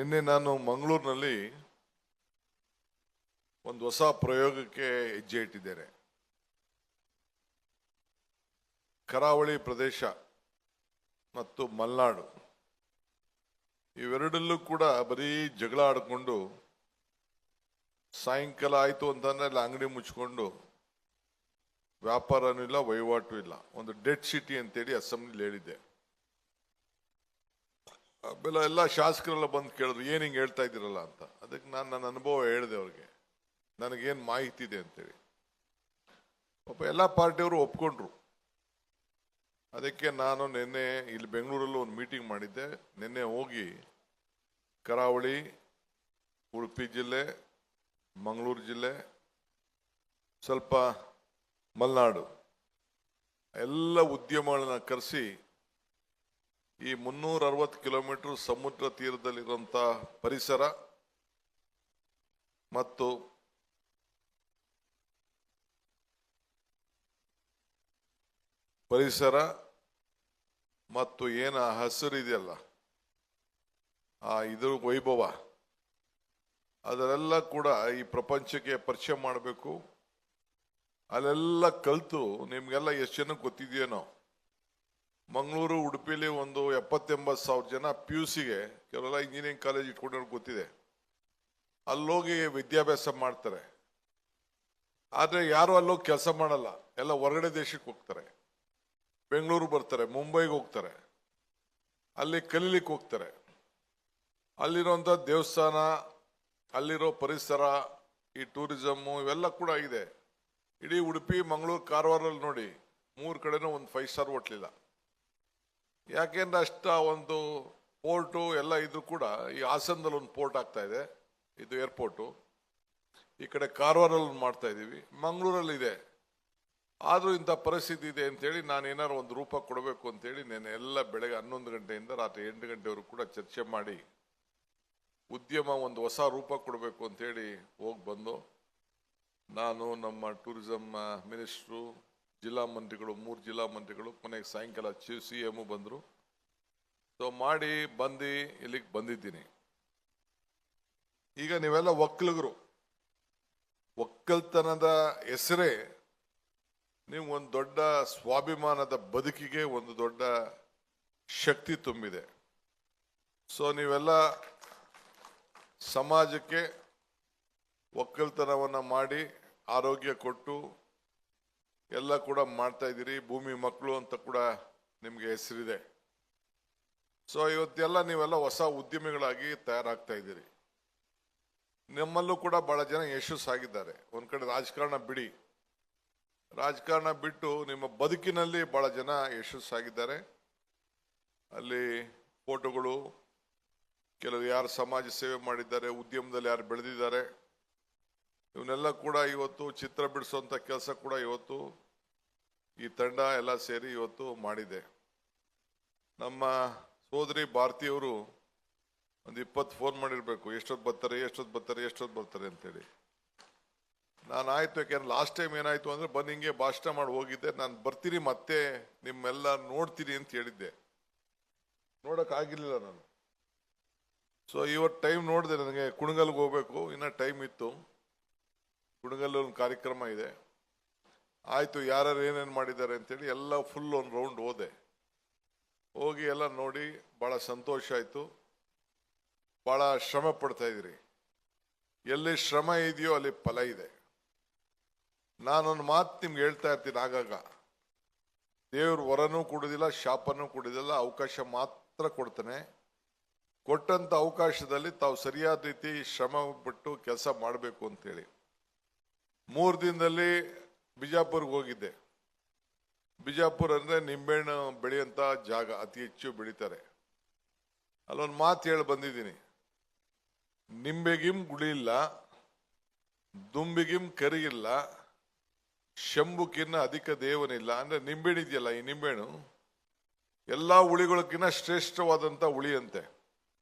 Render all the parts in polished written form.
ನಿನ್ನೆ ನಾನು ಮಂಗಳೂರಿನಲ್ಲಿ ಒಂದು ಹೊಸ ಪ್ರಯೋಗಕ್ಕೆ ಹೆಜ್ಜೆ ಇಟ್ಟಿದ್ದೇನೆ. ಕರಾವಳಿ ಪ್ರದೇಶ ಮತ್ತು ಮಲೆನಾಡು ಇವೆರಡಲ್ಲೂ ಕೂಡ ಬರೀ ಜಗಳ ಆಡಿಕೊಂಡು ಸಾಯಂಕಾಲ ಆಯಿತು ಅಂತಂದ್ರೆ ಅಲ್ಲಿ ಅಂಗಡಿ ಮುಚ್ಕೊಂಡು ವ್ಯಾಪಾರನೂ ಇಲ್ಲ, ವಹಿವಾಟು ಇಲ್ಲ. ಒಂದು ಡೆಡ್ ಸಿಟಿ ಅಂತೇಳಿ ಅಸೆಂಬ್ಲಿಲಿ ಹೇಳಿದ್ದೆ. ಆಮೇಲೆ ಎಲ್ಲ ಶಾಸಕರೆಲ್ಲ ಬಂದು ಕೇಳಿದ್ರು, ಏನು ಹಿಂಗೆ ಹೇಳ್ತಾ ಇದ್ದೀರಲ್ಲ ಅಂತ. ಅದಕ್ಕೆ ನಾನು ನನ್ನ ಅನುಭವ ಹೇಳಿದೆ ಅವ್ರಿಗೆ, ನನಗೇನು ಮಾಹಿತಿ ಇದೆ ಅಂತೇಳಿ. ಪಾಪ ಎಲ್ಲ ಪಾರ್ಟಿಯವರು ಒಪ್ಕೊಂಡ್ರು. ಅದಕ್ಕೆ ನಾನು ನಿನ್ನೆ ಇಲ್ಲಿ ಬೆಂಗಳೂರಲ್ಲಿ ಒಂದು ಮೀಟಿಂಗ್ ಮಾಡಿದ್ದೆ. ನಿನ್ನೆ ಹೋಗಿ ಕರಾವಳಿ, ಉಡುಪಿ ಜಿಲ್ಲೆ, ಮಂಗಳೂರು ಜಿಲ್ಲೆ, ಸ್ವಲ್ಪ ಮಲೆನಾಡು ಎಲ್ಲ ಉದ್ಯಮಗಳನ್ನ ಕರೆಸಿ ಈ 360 ಕಿಲೋಮೀಟರ್ ಸಮುದ್ರ ತೀರದಲ್ಲಿರುವಂಥ ಪರಿಸರ ಮತ್ತು ಏನು ಹಸಿರು ಇದೆಯಲ್ಲ, ಇದ್ರ ವೈಭವ ಅದರೆಲ್ಲ ಕೂಡ ಈ ಪ್ರಪಂಚಕ್ಕೆ ಪರಿಚಯ ಮಾಡಬೇಕು. ಅಲ್ಲೆಲ್ಲ ಕಲಿತು ನಿಮ್ಗೆಲ್ಲ ಎಷ್ಟು ಜನ ಗೊತ್ತಿದೆಯೇನೋ, ಮಂಗಳೂರು, ಉಡುಪಿಲಿ ಒಂದು 70-80 ಸಾವಿರ ಜನ PUCಗೆ, ಕೆಲವೆಲ್ಲ ಇಂಜಿನಿಯರಿಂಗ್ ಕಾಲೇಜ್ ಇಟ್ಕೊಂಡವ್ರು ಗೊತ್ತಿದೆ, ಅಲ್ಲೋಗಿ ವಿದ್ಯಾಭ್ಯಾಸ ಮಾಡ್ತಾರೆ. ಆದರೆ ಯಾರು ಅಲ್ಲೋಗಿ ಕೆಲಸ ಮಾಡಲ್ಲ, ಎಲ್ಲ ಹೊರಗಡೆ ದೇಶಕ್ಕೆ ಹೋಗ್ತಾರೆ. ಬೆಂಗಳೂರು ಬರ್ತಾರೆ, ಮುಂಬೈಗೆ ಹೋಗ್ತಾರೆ, ಅಲ್ಲಿ ಕಲೀಲಿಕ್ಕೆ ಹೋಗ್ತಾರೆ. ಅಲ್ಲಿರುವಂಥ ದೇವಸ್ಥಾನ, ಅಲ್ಲಿರೋ ಪರಿಸರ, ಈ ಟೂರಿಸಮ್ಮು ಇವೆಲ್ಲ ಕೂಡ ಇದೆ. ಇಡೀ ಉಡುಪಿ, ಮಂಗಳೂರು, ಕಾರವಾರಲ್ಲಿ ನೋಡಿ 3 ಕಡೆನೂ ಒಂದು 5 ಸ್ಟಾರ್ ಹೋಟ್ಲಿಲ್ಲ. ಯಾಕೆಂದ್ರೆ ಅಷ್ಟ ಒಂದು ಪೋರ್ಟು ಎಲ್ಲ ಇದ್ರು ಕೂಡ ಈ ಹಾಸನದಲ್ಲಿ ಒಂದು ಪೋರ್ಟ್ ಆಗ್ತಾ ಇದೆ, ಇದು ಏರ್ಪೋರ್ಟು. ಈ ಕಡೆ ಕಾರವಾರಲ್ಲಿ ಒಂದು ಮಾಡ್ತಾ ಇದ್ದೀವಿ, ಮಂಗಳೂರಲ್ಲಿ ಇದೆ. ಆದರೂ ಇಂಥ ಪರಿಸ್ಥಿತಿ ಇದೆ ಅಂತೇಳಿ ನಾನು ಏನಾದ್ರು ಒಂದು ರೂಪ ಕೊಡಬೇಕು ಅಂತೇಳಿ ನಾನು ಎಲ್ಲ ಬೆಳಗ್ಗೆ 11 ಗಂಟೆಯಿಂದ ರಾತ್ರಿ 8 ಗಂಟೆವರೆಗೂ ಕೂಡ ಚರ್ಚೆ ಮಾಡಿ ಉದ್ಯಮ ಒಂದು ಹೊಸ ರೂಪ ಕೊಡಬೇಕು ಅಂತೇಳಿ ಹೋಗಿ ಬಂದು, ನಾನು, ನಮ್ಮ ಟೂರಿಸಂ ಮಿನಿಸ್ಟ್ರು, ಜಿಲ್ಲಾ ಮಂತ್ರಿಗಳು, 3 ಜಿಲ್ಲಾ ಮಂತ್ರಿಗಳು, ಕೊನೆಗೆ ಸಾಯಂಕಾಲ CM ಬಂದರು. ಸೊ ಮಾಡಿ ಬಂದು ಇಲ್ಲಿಗೆ ಬಂದಿದ್ದೀನಿ. ಈಗ ನೀವೆಲ್ಲ ಒಕ್ಕಲಿಗರು, ಒಕ್ಕಲ್ತನದ ಹೆಸರೇ ನೀವು ಒಂದು ದೊಡ್ಡ ಸ್ವಾಭಿಮಾನದ ಬದುಕಿಗೆ ಒಂದು ದೊಡ್ಡ ಶಕ್ತಿ ತುಂಬಿದೆ. ಸೊ ನೀವೆಲ್ಲ ಸಮಾಜಕ್ಕೆ ಒಕ್ಕಲ್ತನವನ್ನು ಮಾಡಿ ಆರೋಗ್ಯ ಕೊಟ್ಟು ಎಲ್ಲ ಕೂಡ ಮಾಡ್ತಾ ಇದ್ದೀರಿ. ಭೂಮಿ ಮಕ್ಕಳು ಅಂತ ಕೂಡ ನಿಮಗೆ ಹೆಸರಿದೆ. ಸೊ ಇವತ್ತೆಲ್ಲ ನೀವೆಲ್ಲ ಹೊಸ ಉದ್ಯಮಿಗಳಾಗಿ ತಯಾರಾಗ್ತಾ ಇದ್ದೀರಿ. ನಮ್ಮಲ್ಲೂ ಕೂಡ ಬಹಳ ಜನ ಯಶಸ್ಸಾಗಿದ್ದಾರೆ. ಒಂದು ಕಡೆ ರಾಜಕಾರಣ ಬಿಡಿ, ರಾಜಕಾರಣ ಬಿಟ್ಟು ನಿಮ್ಮ ಬದುಕಿನಲ್ಲಿ ಬಹಳ ಜನ ಯಶಸ್ಸಾಗಿದ್ದಾರೆ. ಅಲ್ಲಿ ಫೋಟೋಗಳು, ಕೆಲವರು ಯಾರು ಸಮಾಜ ಸೇವೆ ಮಾಡಿದ್ದಾರೆ, ಉದ್ಯಮದಲ್ಲಿ ಯಾರು ಬೆಳೆದಿದ್ದಾರೆ, ಇವನ್ನೆಲ್ಲ ಕೂಡ ಇವತ್ತು ಚಿತ್ರ ಬಿಡಿಸುವಂಥ ಕೆಲಸ ಕೂಡ ಇವತ್ತು ಈ ತಂಡ ಎಲ್ಲ ಸೇರಿ ಇವತ್ತು ಮಾಡಿದೆ. ನಮ್ಮ ಸೋದರಿ ಭಾರತಿಯವರು ಒಂದು 20 ಫೋನ್ ಮಾಡಿರಬೇಕು, ಎಷ್ಟೊತ್ತು ಬರ್ತಾರೆ ಅಂತೇಳಿ. ನಾನು ಆಯಿತು, ಯಾಕೆಂದ್ರೆ ಲಾಸ್ಟ್ ಟೈಮ್ ಏನಾಯಿತು ಅಂದರೆ ಬಂದು ಹಿಂಗೆ ಭಾಷಣ ಮಾಡಿ ಹೋಗಿದ್ದೆ. ನಾನು ಬರ್ತೀನಿ, ಮತ್ತೆ ನಿಮ್ಮೆಲ್ಲ ನೋಡ್ತೀನಿ ಅಂತ ಹೇಳಿದ್ದೆ. ನೋಡೋಕ್ಕಾಗಿರಲಿಲ್ಲ ನಾನು. ಸೊ ಇವತ್ತು ಟೈಮ್ ನೋಡಿದೆ, ನನಗೆ ಕುಣಗಲ್ಗೆ ಹೋಗ್ಬೇಕು, ಇನ್ನೂ ಟೈಮ್ ಇತ್ತು. ಕುಣಗಲ್ ಒಂದು ಕಾರ್ಯಕ್ರಮ ಇದೆ. ಆಯಿತು, ಯಾರ್ಯಾರು ಏನೇನು ಮಾಡಿದ್ದಾರೆ ಅಂತೇಳಿ ಎಲ್ಲ ಫುಲ್ ಒಂದು ರೌಂಡ್ ಹೋಗಿ ಎಲ್ಲ ನೋಡಿ ಭಾಳ ಸಂತೋಷ ಆಯಿತು. ಭಾಳ ಶ್ರಮ ಪಡ್ತಾ ಇದ್ದೀರಿ. ಎಲ್ಲಿ ಶ್ರಮ ಇದೆಯೋ ಅಲ್ಲಿ ಫಲ ಇದೆ. ನಾನೊಂದು ಮಾತು ನಿಮ್ಗೆ ಹೇಳ್ತಾ ಇರ್ತೀನಿ ಆಗಾಗ, ದೇವ್ರು ವರನೂ ಕೊಡೋದಿಲ್ಲ, ಶಾಪನೂ ಕೊಡೋದಿಲ್ಲ, ಅವಕಾಶ ಮಾತ್ರ ಕೊಡ್ತಾನೆ. ಕೊಟ್ಟಂಥ ಅವಕಾಶದಲ್ಲಿ ತಾವು ಸರಿಯಾದ ರೀತಿ ಶ್ರಮ ಪಟ್ಟು ಕೆಲಸ ಮಾಡಬೇಕು ಅಂತೇಳಿ 3 ದಿನದಲ್ಲಿ ಬಿಜಾಪುರ್ಗೆ ಹೋಗಿದ್ದೆ. ಬಿಜಾಪುರ ಅಂದರೆ ನಿಂಬೆಹಣ್ಣು ಬೆಳೆಯುವಂಥ ಜಾಗ, ಅತಿ ಹೆಚ್ಚು ಬೆಳೀತಾರೆ. ಅಲ್ಲೊಂದು ಮಾತು ಹೇಳಿ ಬಂದಿದ್ದೀನಿ, ನಿಂಬೆಗಿಂ ಗುಳಿ ಇಲ್ಲ, ದುಂಬಿಗಿಂ ಕರಿ ಇಲ್ಲ, ಶಂಭುಕಿನ್ನ ಅಧಿಕ ದೇವನಿಲ್ಲ. ಅಂದರೆ ನಿಂಬೆಹಣ್ಣು ಇದೆಯಲ್ಲ, ಈ ನಿಂಬೆಹಣ್ಣು ಎಲ್ಲ ಹುಳಿಗಳಕ್ಕಿಂತ ಶ್ರೇಷ್ಠವಾದಂಥ ಹುಳಿ ಅಂತೆ.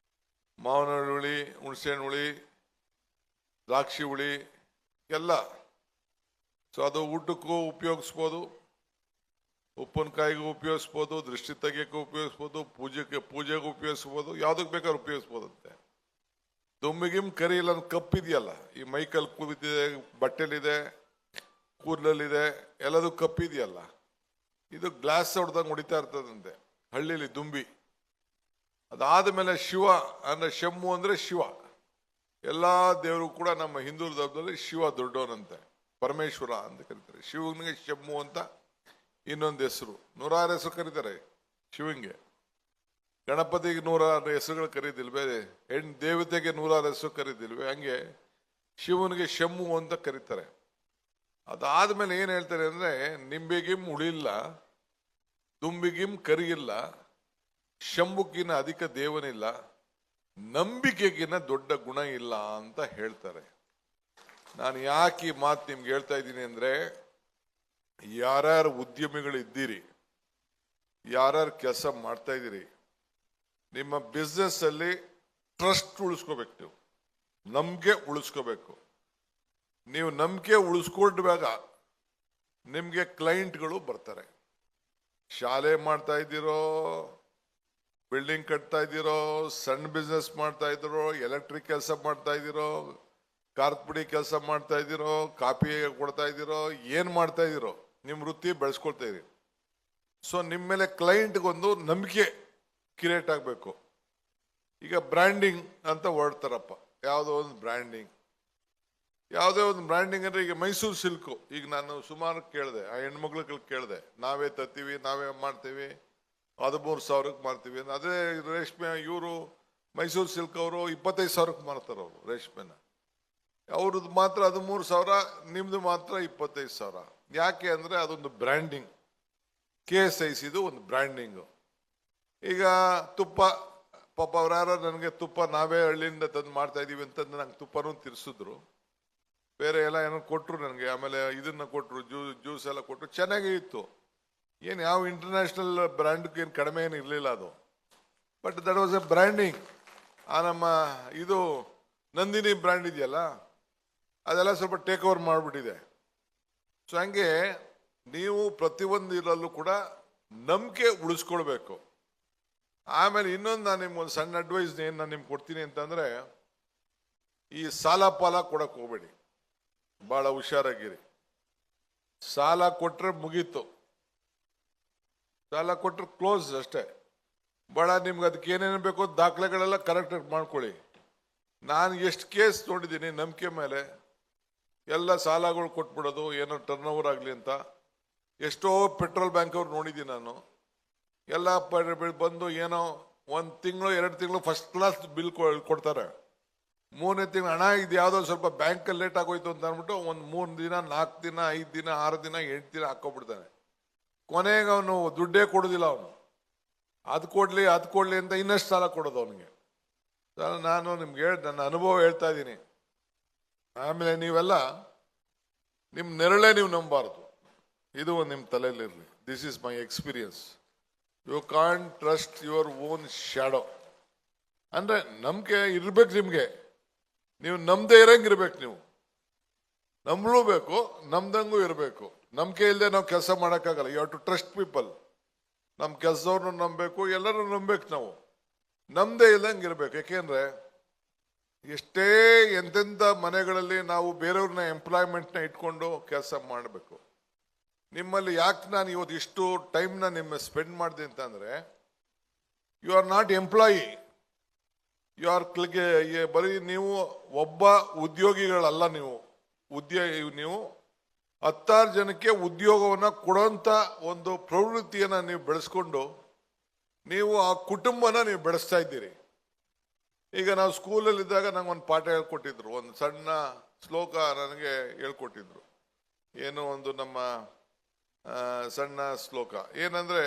ಮಾವಿನ ಹುಳಿ, ಹುಣಸೆಹಣ್ಣು ಹುಳಿ, ದ್ರಾಕ್ಷಿ ಹುಳಿ ಎಲ್ಲ. ಸೊ ಅದು ಊಟಕ್ಕೂ ಉಪಯೋಗಿಸ್ಬೋದು, ಉಪ್ಪಿನಕಾಯಿಗೂ ಉಪಯೋಗಿಸ್ಬೋದು, ದೃಷ್ಟಿ ತೆಗಿಯೋಕ್ಕೂ ಉಪಯೋಗಿಸ್ಬೋದು, ಪೂಜೆಗೂ ಉಪಯೋಗಿಸ್ಬೋದು, ಯಾವುದಕ್ಕೆ ಬೇಕಾದ್ರೂ ಉಪಯೋಗಿಸ್ಬೋದಂತೆ. ದುಂಬಿಗಿಮ್ ಕರಿ ಇಲ್ಲ ಕಪ್ಪಿದೆಯಲ್ಲ, ಈ ಮೈಕಲ್ ಕೂದಿದೆ, ಬಟ್ಟೆಲಿದೆ, ಕೂದಲಲ್ಲಿದೆ, ಎಲ್ಲದೂ ಕಪ್ಪಿದೆಯಲ್ಲ, ಇದು ಗ್ಲಾಸ್ ಹೊಡೆದಂಗೆ ಹೊಡಿತಾ ಇರ್ತದಂತೆ ಹಳ್ಳಿಲಿ ದುಂಬಿ. ಅದಾದ್ಮೇಲೆ ಶಿವ ಅಂದ್ರೆ ಶಂಭು ಅಂದ್ರೆ ಶಿವ. ಎಲ್ಲಾ ದೇವರು ಕೂಡ ನಮ್ಮ ಹಿಂದೂ ಧರ್ಮದಲ್ಲಿ ಶಿವ ದೊಡ್ಡವನಂತೆ, ಪರಮೇಶ್ವರ ಅಂತ ಕರೀತಾರೆ. ಶಿವನಿಗೆ ಶಂಭು ಅಂತ ಇನ್ನೊಂದು ಹೆಸರು. 106 ಹೆಸರು ಕರೀತಾರೆ ಶಿವಂಗೆ. ಗಣಪತಿಗೆ 106 ಹೆಸರುಗಳು ಕರೀದಿಲ್ವೇ? ದೇವತೆಗೆ 106 ಹೆಸರು ಕರೀದಿಲ್ವೇ? ಹಂಗೆ ಶಿವನಿಗೆ ಶಂಭು ಅಂತ ಕರೀತಾರೆ. ಅದಾದ್ಮೇಲೆ ಏನ್ ಹೇಳ್ತಾರೆ ಅಂದ್ರೆ, ನಿಂಬೆಗಿಮ್ ಉಳಿಲ್ಲ, ದುಂಬಿಗಿಮ್ ಕರಿಯಿಲ್ಲ, ಶಂಭುಕಿನ ಅಧಿಕ ದೇವನಿಲ್ಲ, ನಂಬಿಕೆಗಿನ ದೊಡ್ಡ ಗುಣ ಇಲ್ಲ ಅಂತ ಹೇಳ್ತಾರೆ. ನಾನು ಯಾಕೆ ಈ ಮಾತು ನಿಮ್ಗೆ ಹೇಳ್ತಾ ಇದ್ದೀನಿ ಅಂದ್ರೆ, ಯಾರ್ಯಾರು ಉದ್ಯಮಿಗಳು ಇದ್ದೀರಿ, ಯಾರ್ಯಾರು ಕೆಲಸ ಮಾಡ್ತಾ ಇದ್ದೀರಿ, ನಿಮ್ಮ ಬಿಸ್ನೆಸ್ ಅಲ್ಲಿ ಟ್ರಸ್ಟ್ ಉಳಿಸ್ಕೋಬೇಕು. ನೀವು ನಂಬಿಕೆ ಉಳಿಸ್ಕೋಬೇಕು. ನೀವು ನಂಬಿಕೆ ಉಳಿಸ್ಕೊಂಡಾಗ ನಿಮ್ಗೆ ಕ್ಲೈಂಟ್ಗಳು ಬರ್ತಾರೆ. ಶಾಲೆ ಮಾಡ್ತಾ ಇದ್ದೀರೋ, ಬಿಲ್ಡಿಂಗ್ ಕಟ್ತಾ ಇದ್ದೀರೋ, ಸಣ್ಣ ಬಿಸ್ನೆಸ್ ಮಾಡ್ತಾ ಇದ್ದೀರೋ, ಎಲೆಕ್ಟ್ರಿಕ್ ಕೆಲಸ ಮಾಡ್ತಾ ಇದ್ದೀರೋ, ಕಾರ್ಪುಡಿ ಕೆಲಸ ಮಾಡ್ತಾ ಇದ್ದೀರೋ, ಕಾಫಿ ಕೊಡ್ತಾ ಇದ್ದೀರೋ, ಏನ್ ಮಾಡ್ತಾ ಇದ್ದೀರೋ, ನಿಮ್ ವೃತ್ತಿ ಬೆಳೆಸ್ಕೊಳ್ತಾ ಇದೀರಿ. ಸೊ ನಿಮ್ಮ ಮೇಲೆ ಕ್ಲೈಂಟ್ಗೊಂದು ನಂಬಿಕೆ ಕ್ರಿಯೇಟ್ ಆಗಬೇಕು. ಈಗ ಬ್ರ್ಯಾಂಡಿಂಗ್ ಅಂತ ಹೊರಡ್ತಾರಪ್ಪ, ಯಾವುದೋ ಒಂದು ಬ್ರ್ಯಾಂಡಿಂಗ್, ಯಾವುದೇ ಒಂದು ಬ್ರ್ಯಾಂಡಿಂಗ್ ಅಂದ್ರೆ, ಈಗ ಮೈಸೂರು ಸಿಲ್ಕು, ಈಗ ನಾನು ಸುಮಾರು ಕೇಳಿದೆ, ಆ ಹೆಣ್ಮಕ್ಳು ಕೇಳಿದೆ, ನಾವೇ ತತ್ತೀವಿ, ನಾವೇ ಮಾಡ್ತೀವಿ, 13,000ಕ್ಕೆ ಮಾರ್ತೀವಿ. ಅದೇ ರೇಷ್ಮೆ ಇವರು ಮೈಸೂರು ಸಿಲ್ಕ್ ಅವರು 25,000ಕ್ಕೆ ಮಾರ್ತಾರೆ ಅವರು ರೇಷ್ಮೆನ. ಅವ್ರದ್ದು ಮಾತ್ರ 13,000, ನಿಮ್ದು ಮಾತ್ರ 25,000. ಯಾಕೆ ಅಂದ್ರೆ ಅದೊಂದು ಬ್ರ್ಯಾಂಡಿಂಗ್. KSICದು ಒಂದು ಬ್ರ್ಯಾಂಡಿಂಗು. ಈಗ ತುಪ್ಪ, ಪಾಪ ಅವ್ರು ಯಾರೋ ನನಗೆ ತುಪ್ಪ ನಾವೇ ಹಳ್ಳಿಯಿಂದ ತಂದು ಮಾಡ್ತಾ ಇದೀವಿ ಅಂತಂದು ನಂಗೆ ತುಪ್ಪನೂ ತಿರ್ಸಿದ್ರು, ಬೇರೆ ಎಲ್ಲ ಏನೋ ಕೊಟ್ರು ನನಗೆ. ಆಮೇಲೆ ಇದನ್ನ ಕೊಟ್ರು, ಜ್ಯೂಸ್ ಎಲ್ಲ ಕೊಟ್ರು, ಚೆನ್ನಾಗೇ ಇತ್ತು. ಏನು ಯಾವ ಇಂಟರ್ನ್ಯಾಷನಲ್ ಬ್ರ್ಯಾಂಡ್ಗೆ ಏನು ಕಡಿಮೆ ಏನು ಇರಲಿಲ್ಲ ಅದು. But that was A branding. ಆ ನಮ್ಮ ಇದು ನಂದಿನಿ ಬ್ರ್ಯಾಂಡ್ ಇದೆಯಲ್ಲ, ಅದೆಲ್ಲ ಸ್ವಲ್ಪ ಟೇಕ್ ಓವರ್ ಮಾಡಿಬಿಟ್ಟಿದೆ. ಸೊ ಹಂಗೆ ನೀವು ಪ್ರತಿಯೊಂದು ಇದರಲ್ಲೂ ಕೂಡ ನಂಬಿಕೆ ಉಳಿಸ್ಕೊಳ್ಬೇಕು. ಆಮೇಲೆ ಇನ್ನೊಂದು ನಾನು ನಿಮ್ಗೊಂದು ಸಣ್ಣ ಅಡ್ವೈಸ್ ಏನು ನಾನು ನಿಮ್ಗೆ ಕೊಡ್ತೀನಿ ಅಂತಂದ್ರೆ, ಈ ಸಾಲ ಪಾಲ ಕೊಡಕ್ಕೆ ಹೋಗ್ಬೇಡಿ, ಬಹಳ ಹುಷಾರಾಗಿರಿ. ಸಾಲ ಕೊಟ್ರೆ ಮುಗೀತು, ಸಾಲ ಕೊಟ್ರೆ ಕ್ಲೋಸ್ ಅಷ್ಟೇ. ಬಹಳ ನಿಮ್ಗೆ ಅದಕ್ಕೆ ಏನೇನು ಬೇಕೋ ದಾಖಲೆಗಳೆಲ್ಲ ಕರೆಕ್ಟಾಗಿ ಮಾಡ್ಕೊಳ್ಳಿ. ನಾನು ಎಷ್ಟು ಕೇಸ್ ನೋಡಿದ್ದೀನಿ ನಂಬಿಕೆ ಮೇಲೆ, ಎಲ್ಲ ಸಾಲಗಳು ಕೊಟ್ಬಿಡೋದು, ಏನೋ ಟರ್ನ್ ಓವರ್ ಆಗಲಿ ಅಂತ. ಎಷ್ಟೋ ಪೆಟ್ರೋಲ್ ಬ್ಯಾಂಕ್ ಅವ್ರು ನೋಡಿದ್ದೀನಿ ನಾನು. ಎಲ್ಲ ಬಂದು ಏನೋ 1 ತಿಂಗಳು 2 ತಿಂಗಳು ಫಸ್ಟ್ ಕ್ಲಾಸ್ ಬಿಲ್ ಕೊಡ್ತಾರೆ. 3ನೇ ತಿಂಗಳು ಹಣ ಇದು ಯಾವುದೋ ಸ್ವಲ್ಪ ಬ್ಯಾಂಕಲ್ಲಿ ಲೇಟ್ ಆಗೋಯ್ತು ಅಂತ ಅಂದ್ಬಿಟ್ಟು ಒಂದು 3 ದಿನ 4 ದಿನ 5 ದಿನ 6 ದಿನ 8 ದಿನ ಹಾಕೋಬಿಡ್ತಾನೆ. ಕೊನೆಗೆ ಅವನು ದುಡ್ಡೇ ಕೊಡೋದಿಲ್ಲ. ಅವನು ಅದು ಕೊಡ್ಲಿ ಅಂತ ಇನ್ನಷ್ಟು ಸಾಲ ಕೊಡೋದು ಅವನಿಗೆ. ನಾನು ನಿಮ್ಗೆ ನನ್ನ ಅನುಭವ ಹೇಳ್ತಾ ಇದ್ದೀನಿ. ಆಮೇಲೆ ನೀವೆಲ್ಲ ನಿಮ್ಮ ನೆರಳೇ ನೀವು ನಂಬಾರ್ದು, ಇದು ನಿಮ್ಮ ತಲೆಯಲ್ಲಿರಲಿ. This is my experience. You can't trust your own shadow. ಅಂದ್ರೆ ನಂಬಿಕೆ ಇರ್ಬೇಕು ನಿಮ್ಗೆ. ನೀವು ನಮ್ದೇ ಇರಂಗಿರ್ಬೇಕು. ನೀವು ನಂಬಲೂಬೇಕು, ನಮ್ದಂಗೂ ಇರಬೇಕು. ನಂಬಿಕೆ ಇಲ್ಲದೆ ನಾವು ಕೆಲಸ ಮಾಡೋಕ್ಕಾಗಲ್ಲ. You have to trust people. ನಮ್ಮ ಕೆಲಸದವ್ರನ್ನ ನಂಬಬೇಕು, ಎಲ್ಲರೂ ನಂಬಬೇಕು. ನಾವು ನಮ್ದೇ ಇಲ್ದಂಗೆ ಇರ್ಬೇಕು. ಯಾಕೆಂದ್ರೆ ಎಷ್ಟೇ ಎಂತೆಂಥ ಮನೆಗಳಲ್ಲಿ ನಾವು ಬೇರೆಯವ್ರನ್ನ ಎಂಪ್ಲಾಯ್ಮೆಂಟ್ನ ಇಟ್ಕೊಂಡು ಕೆಲಸ ಮಾಡಬೇಕು. ನಿಮ್ಮಲ್ಲಿ ಯಾಕೆ ನಾನು ಇವತ್ತು ಇಷ್ಟು ಟೈಮ್ನ ನಿಮ್ಮ ಸ್ಪೆಂಡ್ ಮಾಡಿದೆ ಅಂತಂದ್ರೆ, you are not employee, you are ಬರೀ ನೀವು ಒಬ್ಬ ಉದ್ಯೋಗಿಗಳಲ್ಲ. ನೀವು ನೀವು 10 ಜನಕ್ಕೆ ಉದ್ಯೋಗವನ್ನ ಕೊಡುವಂತ ಒಂದು ಪ್ರವೃತ್ತಿಯನ್ನ ನೀವು ಬೆಳೆಸ್ಕೊಂಡು ನೀವು ಆ ಕುಟುಂಬನ ನೀವು ಬೆಳೆಸ್ತಾ ಇದ್ದೀರಿ. ಈಗ ನಾವು ಸ್ಕೂಲಲ್ಲಿ ಇದ್ದಾಗ ನಂಗೆ ಒಂದು ಪಾಠ ಹೇಳ್ಕೊಟ್ಟಿದ್ರು, ಒಂದು ಸಣ್ಣ ಶ್ಲೋಕ ನನಗೆ ಹೇಳ್ಕೊಟ್ಟಿದ್ರು. ಏನು ಒಂದು ನಮ್ಮ ಸಣ್ಣ ಶ್ಲೋಕ ಏನಂದ್ರೆ,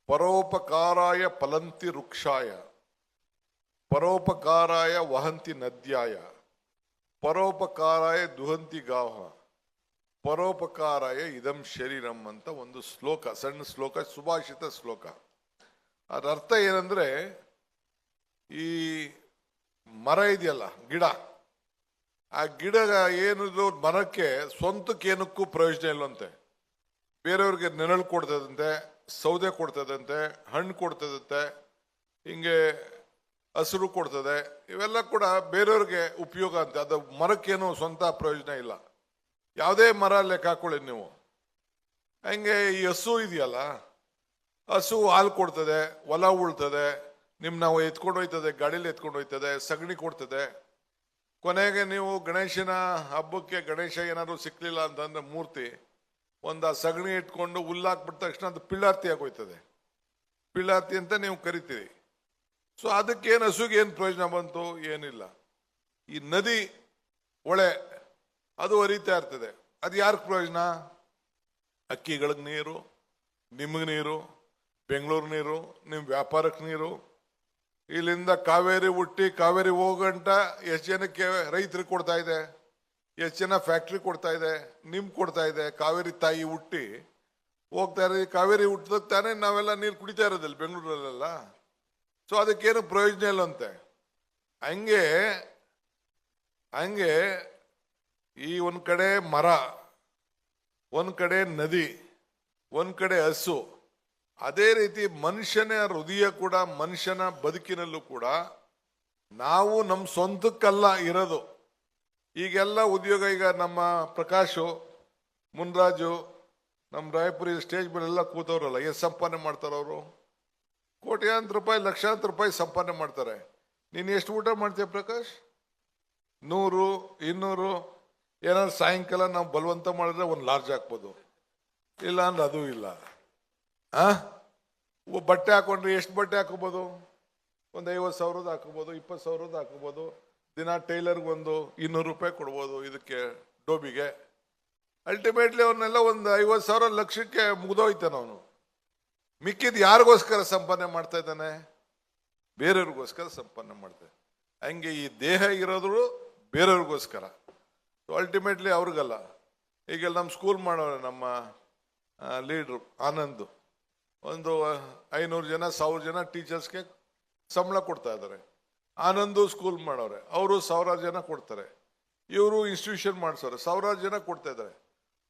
ಪರೋಪಕಾರಾಯ ಫಲಂತಿ ವೃಕ್ಷಾಯ, ಪರೋಪಕಾರಾಯ ವಹಂತಿ ನದ್ಯಾಯ, ಪರೋಪಕಾರಾಯ ದುಹಂತಿ ಗಾವ, ಪರೋಪಕಾರಾಯ ಇದಂ ಶರೀರಂ ಅಂತ ಒಂದು ಶ್ಲೋಕ, ಸಣ್ಣ ಶ್ಲೋಕ, ಸುಭಾಷಿತ ಶ್ಲೋಕ. ಅದರ ಅರ್ಥ ಏನಂದ್ರೆ, ಈ ಮರ ಇದೆಯಲ್ಲ, ಗಿಡ, ಆ ಗಿಡ ಏನಿದ್ರು ಮರಕ್ಕೆ ಸ್ವಂತಕ್ಕೆ ಏನಕ್ಕೂ ಪ್ರಯೋಜನ ಇಲ್ಲಂತೆ. ಬೇರೆಯವ್ರಿಗೆ ನೆರಳು ಕೊಡ್ತದಂತೆ, ಸೌದೆ ಕೊಡ್ತದಂತೆ, ಹಣ್ಣು ಕೊಡ್ತದಂತೆ, ಹಿಂಗೆ ಹಸಿರು ಕೊಡ್ತದೆ. ಇವೆಲ್ಲ ಕೂಡ ಬೇರೆಯವ್ರಿಗೆ ಉಪಯೋಗ ಅಂತ. ಅದು ಮರಕ್ಕೇನು ಸ್ವಂತ ಪ್ರಯೋಜನ ಇಲ್ಲ. ಯಾವುದೇ ಮರ ಲೆಕ್ಕ ಹಾಕೊಳ್ಳಿ ನೀವು. ಹಂಗೆ ಈ ಹಸು ಇದೆಯಲ್ಲ, ಹಸು ಹಾಲು ಕೊಡ್ತದೆ, ಹೊಲ ಉಳ್ತದೆ, ನಾವು ಎತ್ಕೊಂಡು ಹೋಯ್ತದೆ, ಗಾಡೀಲಿ ಎತ್ಕೊಂಡು ಹೋಯ್ತದೆ, ಸಗಣಿ ಕೊಡ್ತದೆ. ಕೊನೆಗೆ ನೀವು ಗಣೇಶನ ಹಬ್ಬಕ್ಕೆ ಗಣೇಶ ಏನಾದ್ರು ಸಿಕ್ಲಿಲ್ಲ ಅಂತಂದ್ರೆ ಮೂರ್ತಿ ಒಂದು ಸಗಣಿ ಇಟ್ಕೊಂಡು ಹುಲ್ಲಾಕ್ಬಿಟ್ಟ ತಕ್ಷಣ ಅದು ಪಿಳ್ಳಾರ್ತಿ ಆಗೋಯ್ತದೆ. ಪಿಳ್ಳಾರ್ತಿ ಅಂತ ನೀವು ಕರಿತೀರಿ. ಸೊ ಅದಕ್ಕೇನು ಹಸುಗೆ ಏನು ಪ್ರಯೋಜನ ಬಂತು? ಏನಿಲ್ಲ. ಈ ನದಿ ಹೊಳೆ ಅದು ಹರಿತಾ ಇರ್ತದೆ. ಅದು ಯಾರಿಗೆ ಪ್ರಯೋಜನ? ಅಕ್ಕಿಗಳಿಗೆ ನೀರು, ನಿಮಗೆ ನೀರು, ಬೆಂಗಳೂರು ನೀರು, ನಿಮ್ಮ ವ್ಯಾಪಾರಕ್ಕೆ ನೀರು. ಇಲ್ಲಿಂದ ಕಾವೇರಿ ಹುಟ್ಟಿ ಕಾವೇರಿ ಹೋಗಂಟ ಎಷ್ಟು ಜನಕ್ಕೆ ರೈತರಿಗೆ ಕೊಡ್ತಾ ಇದೆ, ಎಷ್ಟು ಜನ ಫ್ಯಾಕ್ಟ್ರಿ ಕೊಡ್ತಾ ಇದೆ, ನಿಮ್ಗೆ ಕೊಡ್ತಾ ಇದೆ. ಕಾವೇರಿ ತಾಯಿ ಹುಟ್ಟಿ ಹೋಗ್ತಾ ಇರೋದು. ಕಾವೇರಿ ಹುಟ್ಟಿದಾಗ ತಾನೇ ನಾವೆಲ್ಲ ನೀರು ಕುಡಿತಾ ಇರೋದಿಲ್ಲ ಬೆಂಗಳೂರಲ್ಲೆಲ್ಲ. ಸೊ ಅದಕ್ಕೇನು ಪ್ರಯೋಜನ ಇಲ್ಲಂತೆ. ಹಂಗೆ ಹಂಗೆ ಈ ಒಂದ್ ಕಡೆ ಮರ, ಒಂದ್ ಕಡೆ ನದಿ, ಒಂದ್ ಕಡೆ ಹಸು. ಅದೇ ರೀತಿ ಮನುಷ್ಯನ ಹೃದಯ ಕೂಡ, ಮನುಷ್ಯನ ಬದುಕಿನಲ್ಲೂ ಕೂಡ ನಾವು ನಮ್ಮ ಸ್ವಂತಕ್ಕಲ್ಲ ಇರೋದು. ಈಗೆಲ್ಲ ಉದ್ಯೋಗ, ಈಗ ನಮ್ಮ ಪ್ರಕಾಶು, ಮುನ್ರಾಜು, ನಮ್ಮ ರಾಯಪುರಿ ಸ್ಟೇಜ್ ಮೇಲೆ ಎಲ್ಲ ಕೂತವ್ರಲ್ಲ, ಎಷ್ಟು ಸಂಪಾದನೆ ಮಾಡ್ತಾರೆ ಅವರು? ಕೋಟ್ಯಾಂತರ ರೂಪಾಯಿ, ಲಕ್ಷಾಂತರ ರೂಪಾಯಿ ಸಂಪಾದನೆ ಮಾಡ್ತಾರೆ. ನೀನು ಎಷ್ಟು ಊಟ ಮಾಡ್ತೀಯ ಪ್ರಕಾಶ್? 100, 200. ಏನಾದ್ರು ಸಾಯಂಕಾಲ ನಾವು ಬಲವಂತ ಮಾಡಿದ್ರೆ ಒಂದು ಲಾರ್ಜ್ ಹಾಕ್ಬೋದು, ಇಲ್ಲ ಅಂದ್ರೆ ಅದು ಇಲ್ಲ. ಬಟ್ಟೆ ಹಾಕೊಂಡ್ರೆ ಎಷ್ಟು ಬಟ್ಟೆ ಹಾಕೋಬೋದು? ಒಂದು 50,000 ಹಾಕೋಬೋದು, 20,000 ಹಾಕೋಬೋದು. ದಿನ ಟೈಲರ್ಗೆ ಒಂದು 200 ರೂಪಾಯಿ ಕೊಡ್ಬೋದು ಇದಕ್ಕೆ ಡೋಬಿಗೆ. ಅಲ್ಟಿಮೇಟ್ಲಿ ಅವನ್ನೆಲ್ಲ ಒಂದು 50,000 ಲಕ್ಷಕ್ಕೆ ಮುಗ್ದೋಯ್ತಾನೆ ಅವನು. ಮಿಕ್ಕಿದ್ ಯಾರಿಗೋಸ್ಕರ ಸಂಪಾದನೆ ಮಾಡ್ತಾ ಇದ್ದಾನೆ? ಬೇರೆಯವ್ರಿಗೋಸ್ಕರ ಸಂಪಾದನೆ ಮಾಡ್ತಾರೆ. ಹಂಗೆ ಈ ದೇಹ ಇರೋದ್ರು ಬೇರೆಯವ್ರಿಗೋಸ್ಕರ. ಅಲ್ಟಿಮೇಟ್ಲಿ ಅವ್ರಿಗಲ್ಲ. ಈಗ ನಮ್ಮ ಸ್ಕೂಲ್ ಮಾಡೋರು, ನಮ್ಮ ಲೀಡ್ರು ಆನಂದ್, ಒಂದು 500 ಜನ 1000 ಜನ ಟೀಚರ್ಸ್ಗೆ ಸಂಬಳ ಕೊಡ್ತಾ ಇದ್ದಾರೆ. ಆನಂದು ಸ್ಕೂಲ್ ಮಾಡೋರೆ, ಅವರು 1000 ಜನ ಕೊಡ್ತಾರೆ. ಇವರು ಇನ್ಸ್ಟಿಟ್ಯೂಷನ್ ಮಾಡಿಸೋರೆ, 1000 ಜನ ಕೊಡ್ತಾ ಇದ್ದಾರೆ.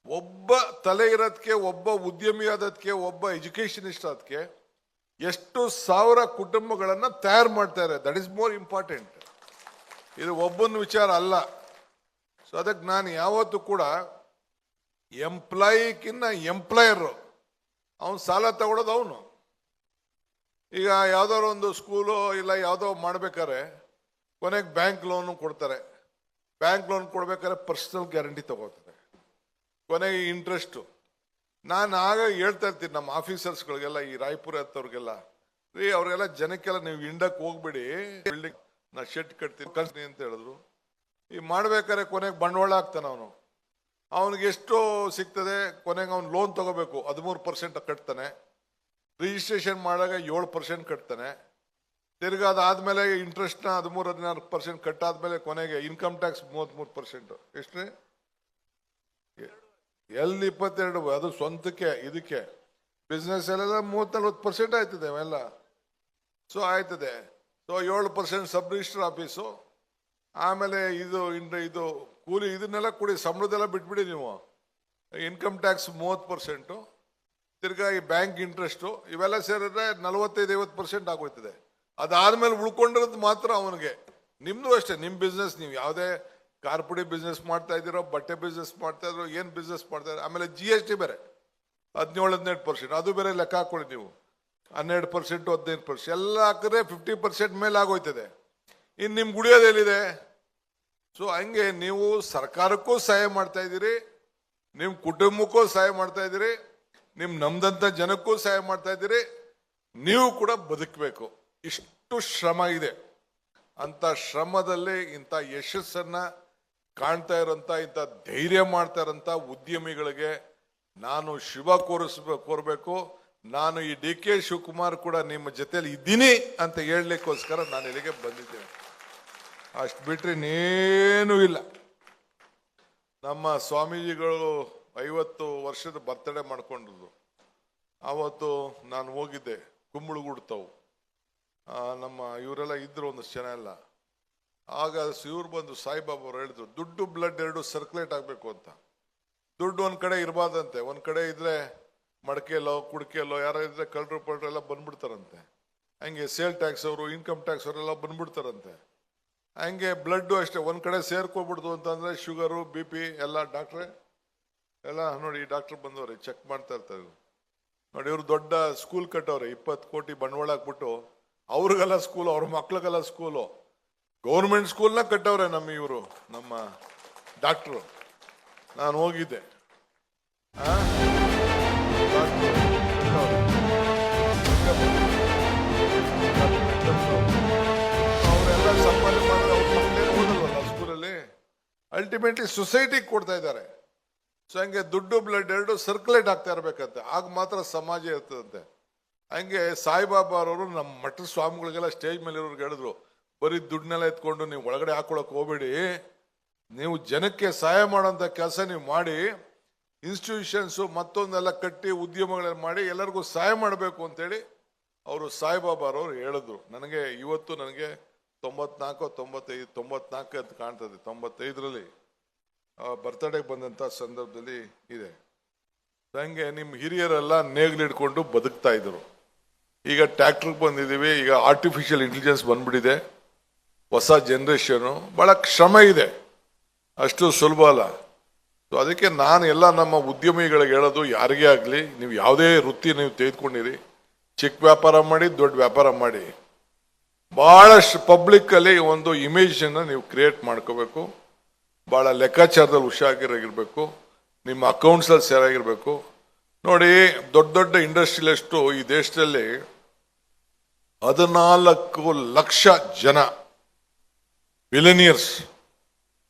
ಒಬ್ಬ ತಲೆ ಇರೋದಕ್ಕೆ, ಒಬ್ಬ ಉದ್ಯಮಿ ಆದದಕ್ಕೆ, ಒಬ್ಬ ಎಜುಕೇಶನಿಸ್ಟ್ ಆದಕ್ಕೆ ಎಷ್ಟು 1000 ಕುಟುಂಬಗಳನ್ನ ತಯಾರು ಮಾಡ್ತಾರೆ. That is more important. ಇದು ಒಬ್ಬನ ವಿಚಾರ ಅಲ್ಲ. ಸೊ ಅದಕ್ಕೆ ನಾನು ಯಾವತ್ತೂ ಕೂಡ ಎಂಪ್ಲಾಯಿಕಿನ್ನ ಎಂಪ್ಲಾಯರ್, ಅವನು ಸಾಲ ತಗೊಳ್ಳೋದು ಅವನು. ಈಗ ಯಾವ್ದಾದ್ರು ಒಂದು ಸ್ಕೂಲು ಇಲ್ಲ ಯಾವುದೋ ಮಾಡ್ಬೇಕಾದ್ರೆ ಕೊನೆಗೆ ಬ್ಯಾಂಕ್ ಲೋನ್ ಕೊಡ್ತಾರೆ. ಬ್ಯಾಂಕ್ ಲೋನ್ ಕೊಡ್ಬೇಕಾದ್ರೆ ಪರ್ಸನಲ್ ಗ್ಯಾರಂಟಿ ತಗೋತಾರೆ, ಕೊನೆಗೆ ಇಂಟ್ರೆಸ್ಟು. ನಾನು ಆಗ ಹೇಳ್ತಾ ಇರ್ತೀನಿ ನಮ್ಮ ಆಫೀಸರ್ಸ್ಗಳಿಗೆಲ್ಲ, ಈ ರಾಯಪುರ ಹತ್ತವ್ರಿಗೆಲ್ಲ, ರೀ ಅವ್ರಿಗೆಲ್ಲ ಜನಕ್ಕೆಲ್ಲ ನೀವು ಇಂಡಕ್ಕೆ ಹೋಗ್ಬಿಡಿ, ಬಿಲ್ಡಿಂಗ್ ನಾ ಶೆಡ್ ಕಟ್ತೀನಿ ಕಳ್ಸಿ ಅಂತ ಹೇಳಿದ್ರು. ಈ ಮಾಡ್ಬೇಕಾದ್ರೆ ಕೊನೆಗೆ ಬಂಡವಾಳ ಹಾಕ್ತಾನೆ ಅವನು. ಅವನಿಗೆ ಎಷ್ಟು ಸಿಗ್ತದೆ? ಕೊನೆಗೆ ಅವ್ನು ಲೋನ್ ತಗೋಬೇಕು, 13% ಕಟ್ತಾನೆ. ರಿಜಿಸ್ಟ್ರೇಷನ್ ಮಾಡಾಗ 7% ಕಟ್ತಾನೆ. ತಿರ್ಗಾ ಅದಾದ್ಮೇಲೆ ಇಂಟ್ರೆಸ್ಟ್ನ 13-14% ಕಟ್ಟಾದ್ಮೇಲೆ ಕೊನೆಗೆ ಇನ್ಕಮ್ ಟ್ಯಾಕ್ಸ್ 33%. ಎಷ್ಟ್ರಿ? ಎಲ್ಲಿ 22? ಅದು ಸ್ವಂತಕ್ಕೆ, ಇದಕ್ಕೆ ಬಿಸ್ನೆಸ್ ಎಲ್ಲ 30-40% ಆಯ್ತದೆ ಅವೆಲ್ಲ. ಸೊ ಆಯ್ತದೆ. ಸೊ 7% ಸಬ್ ರಿಜಿಸ್ಟರ್ ಆಫೀಸು, ಆಮೇಲೆ ಇದು ಕೂಲಿ, ಇದನ್ನೆಲ್ಲ ಕೊಡಿ, ಸಂಬಳದೆಲ್ಲ ಬಿಟ್ಬಿಡಿ ನೀವು. ಇನ್ಕಮ್ ಟ್ಯಾಕ್ಸ್ 30%, ತಿರ್ಗಾ ಈ ಬ್ಯಾಂಕ್ ಇಂಟ್ರೆಸ್ಟು, ಇವೆಲ್ಲ ಸೇರಿದ್ರೆ 45-50% ಆಗೋಯ್ತದೆ. ಅದಾದ್ಮೇಲೆ ಉಳ್ಕೊಂಡಿರೋದು ಮಾತ್ರ ಅವನಿಗೆ. ನಿಮ್ದು ಅಷ್ಟೇ, ನಿಮ್ಮ ಬಿಸ್ನೆಸ್, ನೀವು ಯಾವುದೇ ಕಾರ್ಪೊಡಿ ಬಿಸ್ನೆಸ್ ಮಾಡ್ತಾ ಇದ್ದೀರೋ, ಬಟ್ಟೆ ಬಿಸ್ನೆಸ್ ಮಾಡ್ತಾ ಇದ್ರು, ಏನು ಬಿಸ್ನೆಸ್ ಮಾಡ್ತಾ ಇದ್ರು. ಆಮೇಲೆ GST ಬೇರೆ 17-18%, ಅದು ಬೇರೆ ಲೆಕ್ಕ ಹಾಕೊಳ್ಳಿ ನೀವು. 12%, 15% ಎಲ್ಲ ಹಾಕಿದ್ರೆ 50% ಮೇಲೆ ಆಗೋಯ್ತದೆ. ಇನ್ನು ನಿಮ್ಗೆ ಉಳಿಯೋದು ಎಲ್ಲಿದೆ? ಸೊ ಹಂಗೆ ನೀವು ಸರ್ಕಾರಕ್ಕೂ ಸಹಾಯ ಮಾಡ್ತಾ ಇದ್ದೀರಿ, ನಿಮ್ಮ ಕುಟುಂಬಕ್ಕೂ ಸಹಾಯ ಮಾಡ್ತಾ ಇದ್ದೀರಿ, ನಮ್ದಂತ ಜನಕ್ಕೂ ಸಹಾಯ ಮಾಡ್ತಾ ಇದ್ದೀರಿ. ನೀವು ಕೂಡ ಬದುಕಬೇಕು. ಇಷ್ಟು ಶ್ರಮ ಇದೆ. ಅಂತ ಶ್ರಮದಲ್ಲಿ ಇಂಥ ಯಶಸ್ಸನ್ನ ಕಾಣ್ತಾ ಇರೋಂಥ, ಇಂಥ ಧೈರ್ಯ ಮಾಡ್ತಾ ಇರೋಂಥ ಉದ್ಯಮಿಗಳಿಗೆ ನಾನು ಶುಭ ಕೋರಬೇಕು. ನಾನು ಈ DK ಶಿವಕುಮಾರ್ ಕೂಡ ನಿಮ್ಮ ಜೊತೆಲಿ ಇದ್ದೀನಿ ಅಂತ ಹೇಳಲಿಕ್ಕೋಸ್ಕರ ನಾನು ಇಲ್ಲಿಗೆ ಬಂದಿದ್ದೇನೆ. ಅಷ್ಟು ಬಿಟ್ರೆ ಇನ್ನೇನೂ ಇಲ್ಲ. ನಮ್ಮ ಸ್ವಾಮೀಜಿಗಳು 50 ವರ್ಷದ ಬರ್ತಡೇ ಮಾಡ್ಕೊಂಡಿದ್ರು. ಆವತ್ತು ನಾನು ಹೋಗಿದ್ದೆ. ಕುಂಬಳಗುಡ್ತಾವು ನಮ್ಮ ಇವರೆಲ್ಲ ಇದ್ರು, ಒಂದಷ್ಟು ಜನ ಎಲ್ಲ. ಆಗ ಇವ್ರು ಬಂದು ಸಾಯಿಬಾಬಾ ಅವರು ಹೇಳಿದ್ರು, ದುಡ್ಡು ಬ್ಲಡ್ 2 ಸರ್ಕ್ಯುಲೇಟ್ ಆಗಬೇಕು ಅಂತ. ದುಡ್ಡು ಒಂದ್ ಕಡೆ ಇರಬಾರ್ದಂತೆ. ಒಂದ್ ಕಡೆ ಇದ್ರೆ ಮಡಕೆಯಲ್ಲೋ ಕುಡಿಕೆಯಲ್ಲೋ ಯಾರೋ ಇದ್ರೆ ಕಳ್ಳರು ಪಳ್ಳರು ಎಲ್ಲ ಬಂದ್ಬಿಡ್ತಾರಂತೆ. ಹಂಗೆ ಸೇಲ್ ಟ್ಯಾಕ್ಸ್ ಅವರು, ಇನ್ಕಮ್ ಟ್ಯಾಕ್ಸ್ ಅವರೆಲ್ಲ ಬಂದ್ಬಿಡ್ತಾರಂತೆ. ಹಂಗೆ ಬ್ಲಡ್ಡು ಅಷ್ಟೇ ಒಂದ್ ಕಡೆ ಸೇರ್ಕೊಬಿಡ್ತು ಅಂತಂದ್ರೆ ಶುಗರು, BP ಎಲ್ಲ ಡಾಕ್ಟ್ರೆ ಎಲ್ಲ ನೋಡಿ, ಡಾಕ್ಟರ್ ಬಂದವ್ರೆ ಚೆಕ್ ಮಾಡ್ತಾ ಇರ್ತಾರೆ. ನೋಡಿ ಇವ್ರು ದೊಡ್ಡ ಸ್ಕೂಲ್ ಕಟ್ಟವ್ರೆ, 20 ಕೋಟಿ ಬಂಡವಾಳ ಹಾಕ್ಬಿಟ್ಟು ಅವ್ರಿಗೆಲ್ಲ ಸ್ಕೂಲ್, ಅವ್ರ ಮಕ್ಳಿಗೆಲ್ಲ ಸ್ಕೂಲು, ಗೌರ್ಮೆಂಟ್ ಸ್ಕೂಲ್ನ ಕಟ್ಟವ್ರೆ ನಮ್ಮ ಡಾಕ್ಟ್ರು. ನಾನು ಹೋಗಿದ್ದೆ, ಅವರೆಲ್ಲ ಸಂಪಾದನೆ ಮಾಡಿದ್ರೆ ಅವ್ರ ಮಕ್ಕಳೇನು ಓದಲ್ವಲ್ಲ ಸ್ಕೂಲಲ್ಲಿ, ಅಲ್ಟಿಮೇಟ್ಲಿ ಸೊಸೈಟಿಗೆ ಕೊಡ್ತಾ ಇದ್ದಾರೆ. ಸೊ ಹಂಗೆ ದುಡ್ಡು ಬ್ಲಡ್ ಎರಡು ಸರ್ಕ್ಯುಲೇಟ್ ಆಗ್ತಾ ಇರ್ಬೇಕಂತೆ, ಆಗ ಮಾತ್ರ ಸಮಾಜ ಇರ್ತದಂತೆ. ಹಂಗೆ ಸಾಯಿಬಾಬಾ ಅವರು ನಮ್ಮ ಮಠ ಸ್ವಾಮಿಗಳಿಗೆಲ್ಲ ಸ್ಟೇಜ್ ಮೇಲೆ ಇರೋರ್ಗೆ ಹೇಳಿದ್ರು, ಬರೀ ದುಡ್ಡನ್ನೆಲ್ಲ ಎತ್ಕೊಂಡು ನೀವು ಒಳಗಡೆ ಹಾಕೊಳಕ್ ಹೋಗ್ಬೇಡಿ, ನೀವು ಜನಕ್ಕೆ ಸಹಾಯ ಮಾಡೋಂಥ ಕೆಲಸ ನೀವು ಮಾಡಿ, ಇನ್ಸ್ಟಿಟ್ಯೂಷನ್ಸು ಮತ್ತೊಂದೆಲ್ಲ ಕಟ್ಟಿ ಉದ್ಯಮಗಳನ್ನ ಮಾಡಿ ಎಲ್ಲರಿಗೂ ಸಹಾಯ ಮಾಡಬೇಕು ಅಂತೇಳಿ ಅವರು ಸಾಯಿಬಾಬಾರವರು ಹೇಳಿದ್ರು. ನನಗೆ ಇವತ್ತು ನನಗೆ 94 ಅಂತ ಕಾಣ್ತದೆ, 95ರಲ್ಲಿ ಬರ್ತಡೇಗೆ ಬಂದಂಥ ಸಂದರ್ಭದಲ್ಲಿ ಇದೆ. ಹಂಗೆ ನಿಮ್ಮ ಹಿರಿಯರೆಲ್ಲ ನೇಗ್ಲಿಡ್ಕೊಂಡು ಬದುಕ್ತಾ ಇದ್ರು. ಈಗ ಟ್ಯಾಕ್ಟ್ರಿಗೆ ಬಂದಿದ್ದೀವಿ, ಈಗ ಆರ್ಟಿಫಿಷಿಯಲ್ ಇಂಟೆಲಿಜೆನ್ಸ್ ಬಂದ್ಬಿಟ್ಟಿದೆ, ಹೊಸ ಜನ್ರೇಷನು, ಬಹಳ ಶ್ರಮ ಇದೆ, ಅಷ್ಟು ಸುಲಭ ಅಲ್ಲ. ಸೊ ಅದಕ್ಕೆ ನಾನು ಎಲ್ಲ ನಮ್ಮ ಉದ್ಯಮಿಗಳಿಗೆ ಹೇಳೋದು, ಯಾರಿಗೇ ಆಗಲಿ ನೀವು ಯಾವುದೇ ವೃತ್ತಿ ನೀವು ತೆಗೆದುಕೊಂಡಿರಿ, ಚಿಕ್ಕ ವ್ಯಾಪಾರ ಮಾಡಿ ದೊಡ್ಡ ವ್ಯಾಪಾರ ಮಾಡಿ, ಬಹಳಷ್ಟು ಪಬ್ಲಿಕ್ಕಲ್ಲಿ ಒಂದು ಇಮೇಜನ್ನು ನೀವು ಕ್ರಿಯೇಟ್ ಮಾಡ್ಕೋಬೇಕು, ಭಾಳ ಲೆಕ್ಕಾಚಾರದಲ್ಲಿ ಹುಷಾರಾಗಿರಬೇಕು, ನಿಮ್ಮ ಅಕೌಂಟ್ಸಲ್ಲಿ ಸರಿಯಾಗಿರ್ಬೇಕು. ನೋಡಿ ದೊಡ್ಡ ದೊಡ್ಡ ಇಂಡಸ್ಟ್ರಿಯಲಿಸ್ಟು ಈ ದೇಶದಲ್ಲಿ 14 ಲಕ್ಷ ಜನ ಬಿಲಿನಿಯರ್ಸ್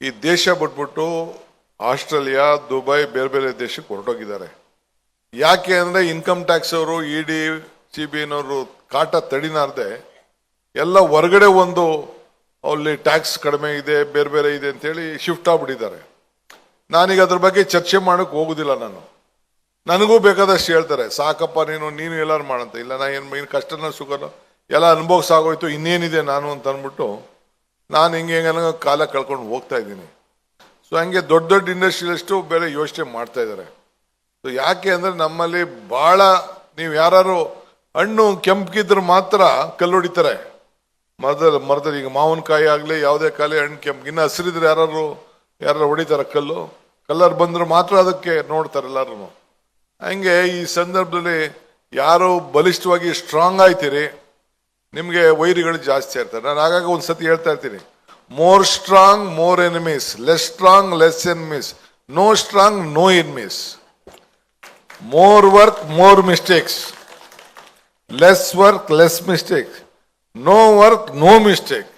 ಈ ದೇಶ ಬಿಟ್ಬಿಟ್ಟು ಆಸ್ಟ್ರೇಲಿಯಾ, ದುಬೈ, ಬೇರೆ ಬೇರೆ ದೇಶಕ್ಕೆ ಹೊರಟೋಗಿದ್ದಾರೆ. ಯಾಕೆ ಅಂದರೆ ಇನ್ಕಮ್ ಟ್ಯಾಕ್ಸ್ ಅವರು, ED, CBIನವರು ಕಾಟ ತಡಿನಾರ್ದೆ ಎಲ್ಲ ಹೊರಗಡೆ ಒಂದು ಅಲ್ಲಿ ಟ್ಯಾಕ್ಸ್ ಕಡಿಮೆ ಇದೆ, ಬೇರೆ ಬೇರೆ ಇದೆ ಅಂತೇಳಿ ಶಿಫ್ಟ್ ಆಗ್ಬಿಟ್ಟಿದ್ದಾರೆ. ನಾನೀಗ ಅದ್ರ ಬಗ್ಗೆ ಚರ್ಚೆ ಮಾಡೋಕೆ ಹೋಗುದಿಲ್ಲ. ನನಗೂ ಬೇಕಾದಷ್ಟು ಹೇಳ್ತಾರೆ, ಸಾಕಪ್ಪ ನೀನು ಎಲ್ಲಾರು ಮಾಡಂತ. ಇಲ್ಲ, ನಾ ಏನು ಕಷ್ಟನ ಸುಖನ ಎಲ್ಲ ಅನುಭವಿಸಾಗೋಯ್ತು, ಇನ್ನೇನಿದೆ ನಾನು ಅಂತ ಅಂದ್ಬಿಟ್ಟು ನಾನು ಹಿಂಗೆ ಕಾಲ ಕಳ್ಕೊಂಡು ಹೋಗ್ತಾ ಇದ್ದೀನಿ. ಸೊ ಹಂಗೆ ದೊಡ್ಡ ದೊಡ್ಡ ಇಂಡಸ್ಟ್ರಿಯಲಿಸ್ಟು ಬೇರೆ ಯೋಚನೆ ಮಾಡ್ತಾ ಇದ್ದಾರೆ. ಸೊ ಯಾಕೆ ಅಂದರೆ ನಮ್ಮಲ್ಲಿ ಭಾಳ, ನೀವು ಯಾರು ಹಣ್ಣು ಕೆಂಪಗಿದ್ರೆ ಮಾತ್ರ ಕಲ್ಲು ಹೊಡಿತಾರೆ. ಮರದಲ್ಲಿ ಈಗ ಮಾವಿನಕಾಯಿ ಆಗಲಿ ಯಾವುದೇ ಕಾಯಿ ಹಣ್ಣು ಕೆಂಪು, ಇನ್ನು ಹಸಿರಿದ್ರೆ ಯಾರು ಹೊಡಿತಾರೆ ಕಲ್ಲು, ಕಲ್ಲರ್ ಬಂದ್ರೆ ಮಾತ್ರ ಅದಕ್ಕೆ ನೋಡ್ತಾರೆ ಎಲ್ಲರೂ. ಹಂಗೆ ಈ ಸಂದರ್ಭದಲ್ಲಿ ಯಾರು ಬಲಿಷ್ಠವಾಗಿ ಸ್ಟ್ರಾಂಗ್ ಆಯ್ತೀರಿ, ನಿಮಗೆ ವೈರಿಗಳು ಜಾಸ್ತಿ ಇರ್ತಾರೆ. ನಾನು ಆಗಾಗ ಒಂದ್ಸತಿ ಹೇಳ್ತಾ ಇರ್ತೀನಿ, more strong more enemies, less strong less enemies, no strong no enemies, more work more mistakes, less work less mistakes, no work no mistake.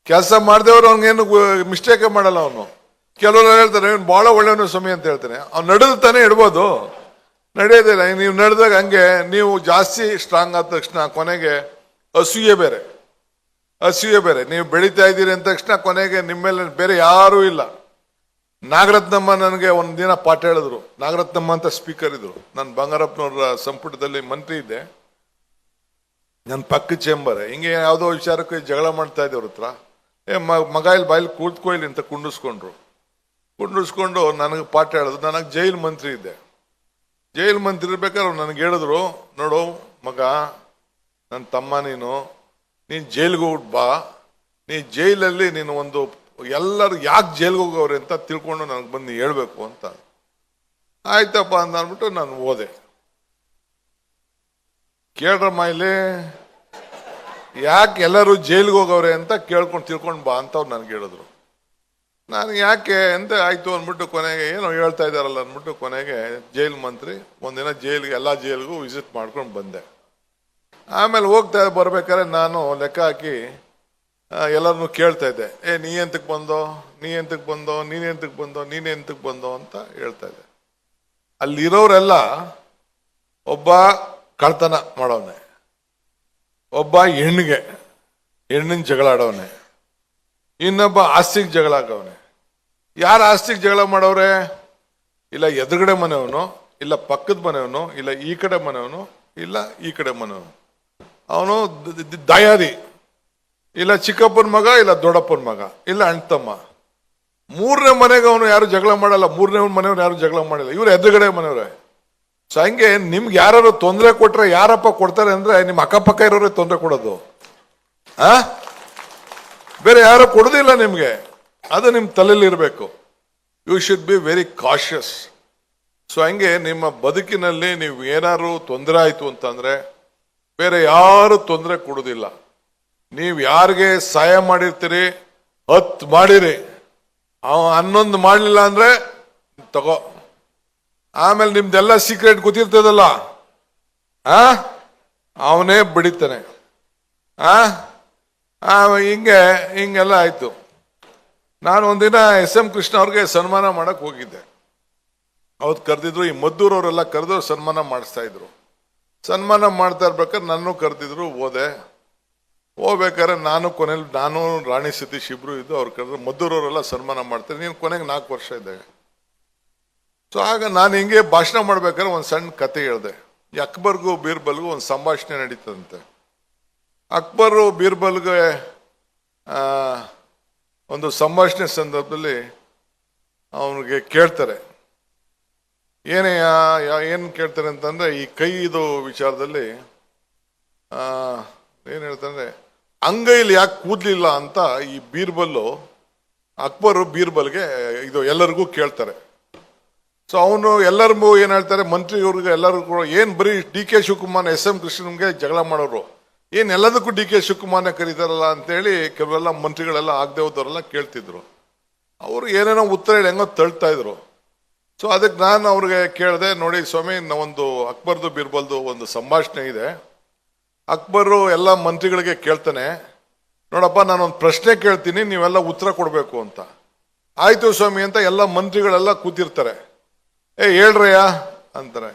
ಕೆಲಸ ಮಾಡಿದವರು ಅವ್ನಿಗೇನು ಮಿಸ್ಟೇಕೇ ಮಾಡಲ್ಲ. ಅವನು ಕೆಲವರು ಹೇಳ್ತಾರೆ ಬಹಳ ಒಳ್ಳೆಯವನು ಸ್ವಾಮಿ ಅಂತ ಹೇಳ್ತಾನೆ, ಅವ್ನು ನಡೆದು ತಾನೇ ಇಡ್ಬೋದು, ನಡೆಯೋದಿಲ್ಲ. ನೀವು ನಡೆದಾಗ ಹಂಗೆ ನೀವು ಜಾಸ್ತಿ ಸ್ಟ್ರಾಂಗ್ ಆದ ತಕ್ಷಣ ಕೊನೆಗೆ ಅಸೂಯೆ ಬೇರೆ. ನೀವು ಬೆಳೀತಾ ಇದ್ದೀರಿ ಅಂದ ತಕ್ಷಣ ಕೊನೆಗೆ ನಿಮ್ಮೇಲೆ ಬೇರೆ ಯಾರೂ ಇಲ್ಲ. ನಾಗರತ್ನಮ್ಮ ನನಗೆ ಒಂದಿನ ಪಾಠ ಹೇಳಿದ್ರು. ನಾಗರತ್ನಮ್ಮ ಅಂತ ಸ್ಪೀಕರ್ ಇದ್ರು, ನಾನು ಬಂಗಾರಪ್ಪನವ್ರ ಸಂಪುಟದಲ್ಲಿ ಮಂತ್ರಿ ಇದ್ದೆ. ನನ್ನ ಪಕ್ಕ ಚೇಂಬರ್ ಹಿಂಗೆ ಯಾವುದೋ ವಿಚಾರಕ್ಕೆ ಜಗಳ ಮಾಡ್ತಾ ಇದ್ದವ್ರ ಹತ್ರ, ಮಗ ಇಲ್ಲಿ ಬಾಯಲ್ಲಿ ಕೂತ್ಕೊಯ್ಲಿ ಅಂತ ಕುಂಡಿಸ್ಕೊಂಡು ನನಗೆ ಪಾಠ ಹೇಳಿದ್ರು. ನನಗೆ ಜೈಲ್ ಮಂತ್ರಿ ಇದ್ದೆ. ಜೈಲ್ ಮಂತ್ರಿ ಇರ್ಬೇಕಾದ್ರೆ ನನಗೆ ಹೇಳಿದ್ರು, ನೋಡು ಮಗ, ನನ್ನ ತಮ್ಮ, ನೀನು ಜೈಲ್ಗೆ ಹೋಗ್ಬಿಟ್ಟು ಬಾ, ನೀ ಜೈಲಲ್ಲಿ ನೀನು ಒಂದು ಎಲ್ಲರೂ ಯಾಕೆ ಜೈಲ್ಗೆ ಹೋಗೋವ್ರೆ ಅಂತ ತಿಳ್ಕೊಂಡು ನನಗೆ ಬಂದು ಹೇಳ್ಬೇಕು ಅಂತ. ಆಯ್ತಪ್ಪ ಅಂತ ಅಂದ್ಬಿಟ್ಟು ನಾನು ಹೋದೆ. ಕೇಳ್ರಮ್ಮ ಇಲ್ಲಿ ಯಾಕೆ ಎಲ್ಲರೂ ಜೈಲ್ಗೆ ಹೋಗವ್ರೆ ಅಂತ ತಿಳ್ಕೊಂಡು ಬಾ ಅಂತ ಅವ್ರು ನನಗೆ ಹೇಳಿದ್ರು. ನಾನು ಯಾಕೆ ಅಂತ ಆಯ್ತು ಅಂದ್ಬಿಟ್ಟು ಕೊನೆಗೆ ಏನೋ ಹೇಳ್ತಾ ಇದ್ದಾರಲ್ಲ ಅಂದ್ಬಿಟ್ಟು ಕೊನೆಗೆ ಜೈಲ್ ಮಂತ್ರಿ ಒಂದಿನ ಎಲ್ಲ ಜೈಲ್ಗೂ ವಿಸಿಟ್ ಮಾಡ್ಕೊಂಡು ಬಂದೆ. ಆಮೇಲೆ ಬರ್ಬೇಕಾದ್ರೆ ನಾನು ಲೆಕ್ಕ ಹಾಕಿ ಎಲ್ಲರನ್ನೂ ಕೇಳ್ತಾ ಇದ್ದೆ, ನೀ ಎಂತಕ್ಕೆ ಬಂದೋ ಅಂತ ಹೇಳ್ತಾ ಇದ್ದೆ. ಅಲ್ಲಿರೋರೆಲ್ಲ ಒಬ್ಬ ಕಳ್ತನ ಮಾಡೋನೆ, ಒಬ್ಬ ಹೆಣ್ಣಿನ ಜಗಳ ಆಡೋನೆ, ಇನ್ನೊಬ್ಬ ಆಸ್ತಿಗೆ ಜಗಳ ಆಗವನೆ. ಯಾರು ಆಸ್ತಿಗೆ ಜಗಳ ಮಾಡವ್ರೆ? ಇಲ್ಲ ಎದುರುಗಡೆ ಮನೆಯವನು, ಇಲ್ಲ ಪಕ್ಕದ ಮನೆಯವನು, ಇಲ್ಲ ಈ ಕಡೆ ಮನೆಯವನು, ಇಲ್ಲ ಈ ಕಡೆ ಮನೆಯವನು. ಅವನು ದಯಾದಿ, ಇಲ್ಲ ಚಿಕ್ಕಪ್ಪನ ಮಗ, ಇಲ್ಲ ದೊಡ್ಡಪ್ಪನ ಮಗ, ಇಲ್ಲ ಅಣ್ತಮ್ಮ. ಮೂರನೇ ಮನೆಗೆ ಅವನು ಯಾರು ಜಗಳ ಮಾಡಲ್ಲ, ಮೂರನೇ ಮನೆಯವ್ರು ಯಾರು ಜಗಳ ಮಾಡಿಲ್ಲ, ಇವ್ರು ಎದುರುಗಡೆ ಮನೆಯವ್ರೆ. ಸೊ ಹಂಗೆ ನಿಮ್ಗೆ ಯಾರು ತೊಂದರೆ ಕೊಟ್ರೆ ಯಾರಪ್ಪ ಕೊಡ್ತಾರೆ ಅಂದ್ರೆ ನಿಮ್ಮ ಅಕ್ಕಪಕ್ಕ ಇರೋರೇ ತೊಂದರೆ ಕೊಡೋದು. ಆ ಬೇರೆ ಯಾರು ಕೊಡೋದಿಲ್ಲ ನಿಮ್ಗೆ. ಅದು ನಿಮ್ಮ ತಲೆಯಲ್ಲಿ ಇರಬೇಕು. You should be very cautious. So ಹಂಗೆ ನಿಮ್ಮ ಬದುಕಿನಲ್ಲಿ ನೀವು ಏನಾದ್ರು ತೊಂದರೆ ಆಯ್ತು ಅಂತಂದ್ರೆ ಬೇರೆ ಯಾರು ತೊಂದರೆ ಕೊಡೋದಿಲ್ಲ. ನೀವು ಯಾರಿಗೆ ಸಹಾಯ ಮಾಡಿರ್ತೀರಿ 10 ಮಾಡಿರಿ, 11 ಮಾಡಲಿಲ್ಲ ಅಂದ್ರೆ ತಗೋ. ಆಮೇಲೆ ನಿಮ್ದೆಲ್ಲ ಸೀಕ್ರೆಟ್ ಗೊತ್ತಿರ್ತದಲ್ಲ, ಅವನೇ ಬಿಡಿತಾನೆ. ಹಿಂಗೆಲ್ಲ ಆಯ್ತು. ನಾನು ಒಂದಿನ SM ಕೃಷ್ಣ ಅವ್ರಿಗೆ ಸನ್ಮಾನ ಮಾಡಕ್ ಹೋಗಿದ್ದೆ. ಅವತ್ತು ಕರೆದಿದ್ರು, ಈ ಮದ್ದೂರವರೆಲ್ಲ ಕರೆದು ಸನ್ಮಾನ ಮಾಡಿಸ್ತಾ ಇದ್ರು. ಸನ್ಮಾನ ಮಾಡ್ತಾ ಇರ್ಬೇಕಾದ್ರೆ ನನ್ನೂ ಕರೆದಿದ್ರು, ಹೋಗ್ಬೇಕಾದ್ರೆ ನಾನು ರಾಣಿ ಸತೀಶ್ ಇಬ್ರು ಇದ್ದು. ಅವ್ರು ಕರೆದ್ರು, ಮದ್ದೂರವರೆಲ್ಲ ಸನ್ಮಾನ ಮಾಡ್ತಾರೆ, ನೀನು ಕೊನೆಗೆ 4 ವರ್ಷ ಇದ್ದಾಗ. ಸೊ ಆಗ ನಾನು ಹಿಂಗೆ ಭಾಷಣ ಮಾಡ್ಬೇಕಾದ್ರೆ ಒಂದು ಸಣ್ಣ ಕತೆ ಹೇಳಿದೆ. ಈ ಅಕ್ಬರ್ಗೂ ಬೀರ್ಬಲ್ಗೂ ಒಂದು ಸಂಭಾಷಣೆ ನಡೀತದಂತೆ. ಅಕ್ಬರು ಬೀರ್ಬಲ್ಗೆ ಒಂದು ಸಂಭಾಷಣೆ ಸಂದರ್ಭದಲ್ಲಿ ಅವನಿಗೆ ಕೇಳ್ತಾರೆ, ಏನು ಕೇಳ್ತಾರೆ ಅಂತಂದ್ರೆ ಈ ಕೈದು ವಿಚಾರದಲ್ಲಿ ಏನು ಹೇಳ್ತಾರೆ, ಅಂಗೈಲಿ ಯಾಕೆ ಕೂದ್ಲಿಲ್ಲ ಅಂತ ಈ ಬೀರ್ಬಲ್ಲು ಅಕ್ಬರು ಬೀರ್ಬಲ್ಗೆ ಇದು ಎಲ್ಲರಿಗೂ ಕೇಳ್ತಾರೆ. ಸೊ ಅವನು ಎಲ್ಲರಿಗೂ ಏನ್ ಹೇಳ್ತಾರೆ, ಮಂತ್ರಿಯವ್ರಿಗೆ ಎಲ್ಲರಿಗೂ ಏನ್ ಬರೀ DK ಶಿವಕುಮಾರ್ SM ಕೃಷ್ಣನ್ಗೆ ಜಗಳ ಮಾಡೋರು, ಏನ್ ಎಲ್ಲದಕ್ಕೂ DK ಶಿವಕುಮಾರ್ನ ಕರೀತಾರಲ್ಲ ಅಂತೇಳಿ ಕೆಲವೆಲ್ಲ ಮಂತ್ರಿಗಳೆಲ್ಲ ಆಗದೆ ಹೋದವರೆಲ್ಲ ಕೇಳ್ತಿದ್ರು. ಅವರು ಏನೇನೋ ಉತ್ತರ ಹೇಳಿ ಹೆಂಗೋ ತಳ್ತಾ ಇದ್ರು. ಸೊ ಅದಕ್ಕೆ ನಾನು ಅವ್ರಿಗೆ ಕೇಳಿದೆ, ನೋಡಿ ಸ್ವಾಮಿ, ಒಂದು ಅಕ್ಬರ್ದು ಬೀರ್ಬಲ್ದು ಒಂದು ಸಂಭಾಷಣೆ ಇದೆ. ಅಕ್ಬರು ಎಲ್ಲ ಮಂತ್ರಿಗಳಿಗೆ ಕೇಳ್ತಾನೆ, ನೋಡಪ್ಪ ನಾನೊಂದು ಪ್ರಶ್ನೆ ಕೇಳ್ತೀನಿ, ನೀವೆಲ್ಲ ಉತ್ತರ ಕೊಡ್ಬೇಕು ಅಂತ. ಆಯ್ತು ಸ್ವಾಮಿ ಅಂತ ಎಲ್ಲ ಮಂತ್ರಿಗಳೆಲ್ಲ ಕೂತಿರ್ತಾರೆ. ಹೇಳ್ರಯ್ಯ ಅಂತಾರೆ.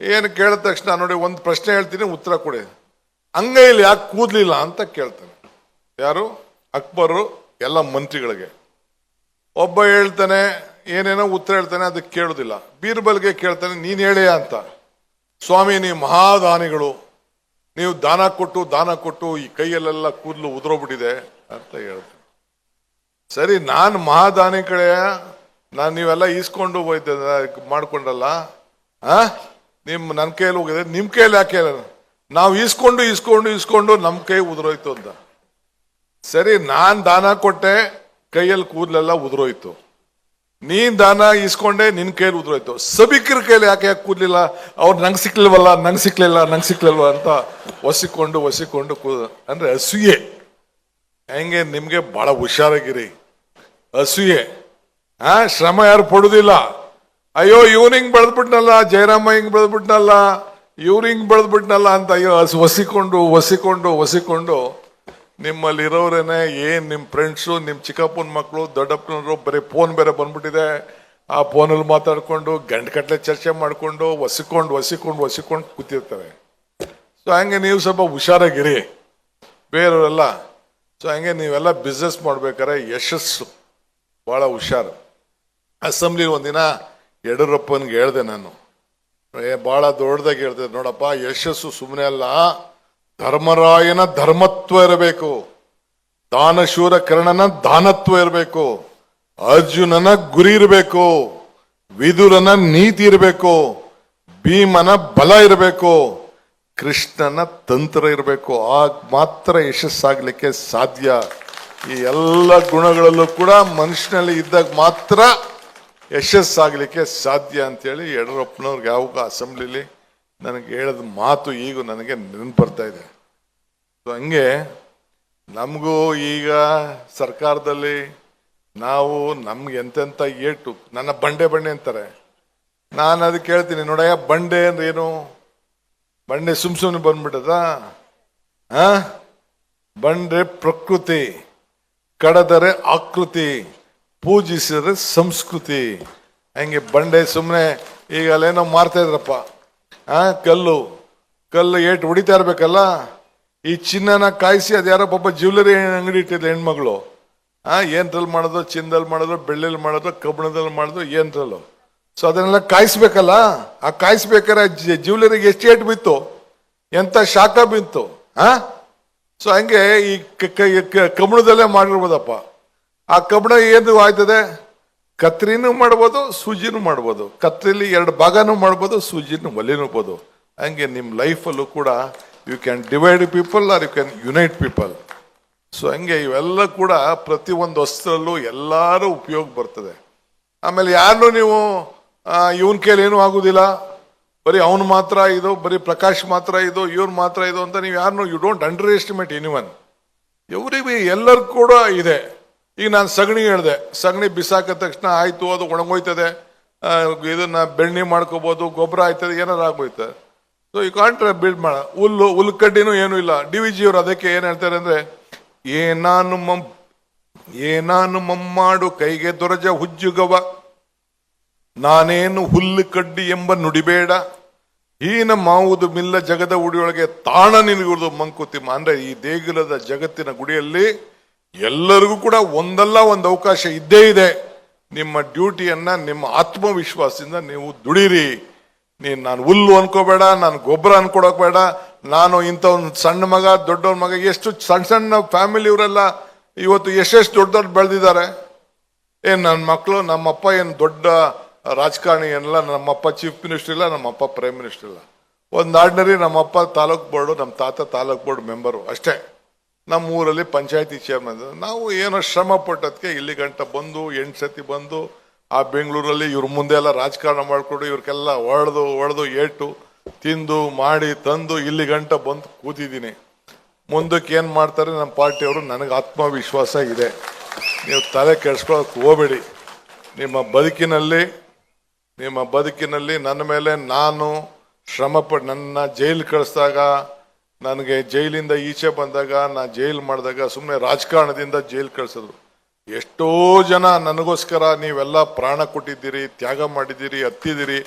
ಏನು ಕೇಳಿದ ತಕ್ಷಣ, ನೋಡಿ ಒಂದು ಪ್ರಶ್ನೆ ಹೇಳ್ತೀನಿ, ಉತ್ತರ ಕೊಡಿ. ಅಂಗೈಲಿ ಯಾಕೆ ಕೂದ್ಲಿಲ್ಲ ಅಂತ ಕೇಳ್ತಾನೆ. ಯಾರು? ಅಕ್ಬರು ಎಲ್ಲ ಮಂತ್ರಿಗಳಿಗೆ. ಒಬ್ಬ ಹೇಳ್ತಾನೆ, ಏನೇನೋ ಉತ್ತರ ಹೇಳ್ತಾನೆ, ಅದಕ್ಕೆ ಕೇಳುದಿಲ್ಲ. ಬೀರ್ಬಲ್ಗೆ ಕೇಳ್ತಾನೆ, ನೀನ್ ಹೇಳಿಯ ಅಂತ. ಸ್ವಾಮಿ, ನೀವು ಮಹಾದಾನಿಗಳು, ನೀವು ದಾನ ಕೊಟ್ಟು ಈ ಕೈಯಲ್ಲೆಲ್ಲ ಕೂದಲು ಉದುರೋಗ್ಬಿಟ್ಟಿದೆ ಅಂತ ಹೇಳ್ತಾನೆ. ಸರಿ, ನಾನು ಮಹಾದಾನಿ ಕಡೆ, ನಾನು ನೀವೆಲ್ಲ ಈಸ್ಕೊಂಡು ಹೋಯ್ತ ಮಾಡ್ಕೊಂಡಲ್ಲ, ನನ್ನ ಕೈಯಲ್ಲಿ ಹೋಗಿದೆ, ನಿಮ್ ಕೈಯಲ್ಲಿ ಯಾಕೆ? ನಾವು ಈಸ್ಕೊಂಡು ನಮ್ಮ ಕೈ ಉದುರೋಯ್ತು ಅಂತ. ಸರಿ, ನಾನ್ ದಾನ ಕೊಟ್ಟೆ, ಕೈಯಲ್ಲಿ ಕೂದಲೆಲ್ಲ ಉದುರೋಯ್ತು. ನೀನ್ ದಾನ ಈಸ್ಕೊಂಡೆ, ನಿನ್ ಕೈಯಲ್ಲಿ ಉದುರೋಯ್ತು. ಸಭಿಕರ ಕೈಯಲ್ಲಿ ಯಾಕೆ ಕೂದಲಿಲ್ಲ? ಅವ್ರು ನಂಗೆ ಸಿಕ್ಲಿಲ್ವ ಅಂತ ಒಸಿಕೊಂಡು ಅಂದ್ರೆ ಅಸೂಯೆ. ಹೆಂಗೆ? ನಿಮ್ಗೆ ಬಹಳ ಹುಷಾರಾಗಿರಿ. ಅಸೂಯೆ, ಶ್ರಮ ಯಾರು ಪಡುದಿಲ್ಲ. ಅಯ್ಯೋ ಇವ್ನ ಹಿಂಗ್ ಬೆಳೆದ್ಬಿಟ್ನಲ್ಲ, ಜಯರಾಮ ಹಿಂಗ್ ಬೆಳೆದ್ಬಿಟ್ನಲ್ಲ, ಇವ್ರು ಹಿಂಗ್ ಬೆಳೆದ್ಬಿಟ್ನಲ್ಲ ಅಂತ ಅಯ್ಯೋ ಒಸಿಕೊಂಡು ನಿಮ್ಮಲ್ಲಿ ಇರೋರೇನೆ ಏನ್ ನಿಮ್ ಫ್ರೆಂಡ್ಸು, ನಿಮ್ ಚಿಕ್ಕಪ್ಪನ ಮಕ್ಕಳು, ದೊಡ್ಡಪ್ಪನವರು ಬರೀ ಫೋನ್ ಬೇರೆ ಬಂದ್ಬಿಟ್ಟಿದೆ. ಆ ಫೋನಲ್ಲಿ ಮಾತಾಡ್ಕೊಂಡು ಗಂಟೆಗಟ್ಟಲೆ ಚರ್ಚೆ ಮಾಡ್ಕೊಂಡು ಒಸಿಕೊಂಡು ಕೂತಿರ್ತಾರೆ. ಸೊ ಹಂಗೆ ನೀವು ಸ್ವಲ್ಪ ಹುಷಾರಾಗಿರಿ, ಬೇರೆಯವರೆಲ್ಲ. ಸೊ ಹಂಗೆ ನೀವೆಲ್ಲ ಬಿಸ್ನೆಸ್ ಮಾಡ್ಬೇಕಾರೆ ಯಶಸ್ಸು ಬಹಳ ಹುಷಾರು. ಅಸೆಂಬ್ಲಿ ಒಂದಿನ ಯಡಿಯೂರಪ್ಪನ್ಗೆ ಹೇಳ್ದೆ ನಾನು, ಬಹಳ ದೊಡ್ಡದಾಗಿ ಹೇಳ್ದೆ, ನೋಡಪ್ಪ, ಯಶಸ್ಸು ಸುಮ್ಮನೆ ಅಲ್ಲ, ಧರ್ಮರಾಯನ ಧರ್ಮತ್ವ ಇರಬೇಕು, ದಾನಶೂರ ಕರ್ಣನ ದಾನತ್ವ ಇರಬೇಕು, ಅರ್ಜುನನ ಗುರಿ ಇರಬೇಕು, ವಿದುರನ ನೀತಿ ಇರಬೇಕು, ಭೀಮನ ಬಲ ಇರಬೇಕು, ಕೃಷ್ಣನ ತಂತ್ರ ಇರಬೇಕು. ಆಗ ಮಾತ್ರ ಯಶಸ್ಸಾಗ್ಲಿಕ್ಕೆ ಸಾಧ್ಯ. ಈ ಎಲ್ಲ ಗುಣಗಳಲ್ಲೂ ಕೂಡ ಮನುಷ್ಯನಲ್ಲಿ ಇದ್ದಾಗ ಮಾತ್ರ ಯಶಸ್ಸಾಗ್ಲಿಕ್ಕೆ ಸಾಧ್ಯ ಅಂತೇಳಿ ಯಡಿಯೂರಪ್ಪನವ್ರಿಗೆ ಯಾವಾಗ ಅಸೆಂಬ್ಲಿಲಿ ನನಗೆ ಹೇಳಿದ ಮಾತು ಈಗ ನನಗೆ ನೆನಪು ಬರ್ತಾ ಇದೆ. ಸೊ ಹಂಗೆ ನಮಗೂ ಈಗ ಸರ್ಕಾರದಲ್ಲಿ ನಾವು ನಮ್ಗೆ ಎಂತೆಂಥ ಏಟು, ನನ್ನ ಬಂಡೆ ಅಂತಾರೆ. ನಾನು ಅದಕ್ಕೆ ಹೇಳ್ತೀನಿ, ನೋಡಯ್ಯ, ಬಂಡೆ ಅಂದ್ರೆ ಏನು? ಬಂಡೆ ಸುಮ್ನೆ ಬಂದ್ಬಿಟ್ಟದ? ಬಂಡೆ ಪ್ರಕೃತಿ, ಕಡದರೆ ಆಕೃತಿ, ಪೂಜಿಸಿದ್ರೆ ಸಂಸ್ಕೃತಿ. ಹಂಗೆ ಬಂಡೆ ಸುಮ್ಮನೆ ಈಗ ಅಲ್ಲೇನೋ ಮಾರ್ತಾ ಇದ್ರಪ್ಪ, ಕಲ್ಲು ಏಟು ಹೊಡಿತಾ ಇರ್ಬೇಕಲ್ಲ. ಈ ಚಿನ್ನನ ಕಾಯಿಸಿ ಅದ್ಯಾರೋ ಪಾಪ ಜ್ಯುವೆಲರಿ ಅಂಗಡಿ ಇಟ್ಟಿದೆ ಹೆಣ್ಮಗಳು, ಏನ್ರಲ್ಲಿ ಮಾಡೋದು, ಚಿನ್ನದಲ್ಲಿ ಮಾಡೋದು, ಬೆಳ್ಳಿಯಲ್ಲಿ ಮಾಡೋದು, ಕಬ್ಬಿಣದಲ್ಲಿ ಮಾಡೋದು, ಏನ್ರಲ್ಲೋ. ಸೊ ಅದನ್ನೆಲ್ಲ ಕಾಯಿಸ್ಬೇಕಲ್ಲ. ಆ ಕಾಯಿಸ್ಬೇಕಾದ್ರೆ ಜ್ಯುವೆಲರಿಗೆ ಎಷ್ಟು ಏಟು ಬಿತ್ತು, ಎಂತ ಶಾಖ ಬಿತ್ತು. ಸೊ ಹಂಗೆ ಈ ಕಬ್ಬಿಣದಲ್ಲೇ ಮಾಡಿರ್ಬೋದಪ್ಪ. ಆ ಕಬ್ಬಿಣ ಏನು ಆಯ್ತದೆ? ಕತ್ರಿನೂ ಮಾಡ್ಬೋದು, ಸೂಜಿನೂ ಮಾಡ್ಬೋದು. ಕತ್ರಿಲಿ 2 ಭಾಗನೂ ಮಾಡ್ಬೋದು, ಸೂಜಿನೂ ಒಲಿನೂಬೋದು. ಹಂಗೆ ನಿಮ್ಮ ಲೈಫಲ್ಲೂ ಕೂಡ you can divide people are you can unite people. So ಹಂಗೆ ಇವೆಲ್ಲ ಕೂಡ ಪ್ರತಿಯೊಂದು ವಸ್ತುರಲ್ಲೂ ಎಲ್ಲರೂ ಉಪಯೋಗ ಬರ್ತದೆ. ಆಮೇಲೆ ಯಾರನ್ನೂ ನೀವು ಇವನ್ ಕೈಲಿ ಏನೂ ಆಗುದಿಲ್ಲ, ಬರೀ ಅವನು ಮಾತ್ರ ಇದು, ಬರೀ ಪ್ರಕಾಶ್ ಮಾತ್ರ ಇದು, ಇವ್ರು ಮಾತ್ರ ಇದು ಅಂತ ನೀವು ಯಾರನ್ನೂ you don't underestimate anyone. Everybody ಎಲ್ಲರೂ ಕೂಡ ಇದೆ. ಈಗ ನಾನು ಸಗಣಿ ಹೇಳಿದೆ, ಸಗಣಿ ಬಿಸಾಕಿದ ತಕ್ಷಣ ಆಯ್ತು ಅದು ಒಣಗೋಯ್ತದೆ, ಇದನ್ನ ಬೆಣ್ಣೆ ಮಾಡ್ಕೋಬಹುದು, ಗೊಬ್ಬರ ಆಯ್ತದೆ, ಏನಾರು ಆಗೋಯ್ತದೆ. ಸೊ ಯು ಕಾಂಟ್ ಬಿಲ್ಡ್ ಮಾಡ. ಹುಲ್ಲು ಕಡ್ಡಿನೂ ಏನೂ ಇಲ್ಲ. DVG ಅವರು ಅದಕ್ಕೆ ಏನ್ ಹೇಳ್ತಾರೆ ಅಂದ್ರೆ, ಏನಾನು ಮಮ್ಮಾಡು ಕೈಗೆ ದೊರಜ ಹುಜ್ಜುಗವ, ನಾನೇನು ಹುಲ್ಲು ಕಡ್ಡಿ ಎಂಬ ನುಡಿಬೇಡ, ಹೀನ ಮಾವುದು ಮಿಲ್ಲ ಜಗದ ಉಡಿಯೊಳಗೆ ತಾಣ ನಿನಗುವುದು ಮಂಕುತಿಮ್ಮ. ಅಂದ್ರೆ ಈ ದೇಗುಲದ ಜಗತ್ತಿನ ಗುಡಿಯಲ್ಲಿ ಎಲ್ಲರಿಗೂ ಕೂಡ ಒಂದಲ್ಲ ಒಂದು ಅವಕಾಶ ಇದ್ದೇ ಇದೆ. ನಿಮ್ಮ ಡ್ಯೂಟಿಯನ್ನ ನಿಮ್ಮ ಆತ್ಮವಿಶ್ವಾಸದಿಂದ ನೀವು ದುಡಿರಿ. ನಾನು ಹುಲ್ಲು ಅನ್ಕೋಬೇಡ, ನಾನು ಗೊಬ್ಬರ ಅನ್ಕೊಡಕ್ ಬೇಡ, ನಾನು ಇಂಥ ಒಂದು ಸಣ್ಣ ಮಗ ದೊಡ್ಡವ್ರ ಮಗ. ಎಷ್ಟು ಸಣ್ಣ ಸಣ್ಣ ಫ್ಯಾಮಿಲಿ ಇವರೆಲ್ಲ ಇವತ್ತು ಎಷ್ಟೆಷ್ಟು ದೊಡ್ಡ ಬೆಳೆದಿದ್ದಾರೆ. ನನ್ನ ಮಕ್ಕಳು, ನಮ್ಮಪ್ಪ ಏನು ದೊಡ್ಡ ರಾಜಕಾರಣಿ ಏನಿಲ್ಲ, ನಮ್ಮಪ್ಪ ಚೀಫ್ ಮಿನಿಸ್ಟರ್ ಇಲ್ಲ, ನಮ್ಮಪ್ಪ ಪ್ರೈಮ್ ಮಿನಿಸ್ಟರ್ ಇಲ್ಲ. ಒಂದು ಆರ್ಡಿನರಿ ನಮ್ಮಪ್ಪ ತಾಲೂಕ್ ಬೋರ್ಡು, ನಮ್ಮ ತಾತ ತಾಲೂಕ್ ಬೋರ್ಡ್ ಮೆಂಬರು ಅಷ್ಟೇ. ನಮ್ಮ ಊರಲ್ಲಿ ಪಂಚಾಯತಿ ಚೇರ್ಮನ್. ನಾವು ಏನೋ ಶ್ರಮ ಪಟ್ಟದಕ್ಕೆ ಇಲ್ಲಿ ಗಂಟ ಬಂದು 8 ಸತಿ ಬಂದು ಆ ಬೆಂಗಳೂರಲ್ಲಿ ಇವ್ರ ಮುಂದೆ ಎಲ್ಲ ರಾಜಕಾರಣ ಮಾಡಿಕೊಂಡು ಇವ್ರಿಗೆಲ್ಲ ಹೊಡೆದು ಏಟು ತಿಂದು ಮಾಡಿ ತಂದು ಇಲ್ಲಿ ಗಂಟ ಬಂದು ಕೂತಿದ್ದೀನಿ. ಮುಂದಕ್ಕೆ ಏನು ಮಾಡ್ತಾರೆ ನಮ್ಮ ಪಾರ್ಟಿಯವರು, ನನಗೆ ಆತ್ಮವಿಶ್ವಾಸ ಇದೆ. ನೀವು ತಲೆ ಕೆಡಿಸ್ಕೊಳಕ್ಕೆ ಹೋಗಬೇಡಿ. ನಿಮ್ಮ ಬದುಕಿನಲ್ಲಿ ನನ್ನ ಮೇಲೆ ನಾನು ಶ್ರಮಪಟ್ಟು, ನನ್ನ ಜೈಲು ಕಳಿಸಿದಾಗ, ನನಗೆ ಜೈಲಿಂದ ಈಚೆ ಬಂದಾಗ, ನಾ ಜೈಲು ಮಾಡಿದಾಗ ಸುಮ್ಮನೆ ರಾಜಕಾರಣದಿಂದ ಜೈಲು ಕಳಿಸಿದ್ರು. ಎಷ್ಟೋ ಜನ ನನಗೋಸ್ಕರ ನೀವೆಲ್ಲ ಪ್ರಾಣ ಕೊಟ್ಟಿದ್ದೀರಿ, ತ್ಯಾಗ ಮಾಡಿದ್ದೀರಿ, ಹತ್ತಿದ್ದೀರಿ,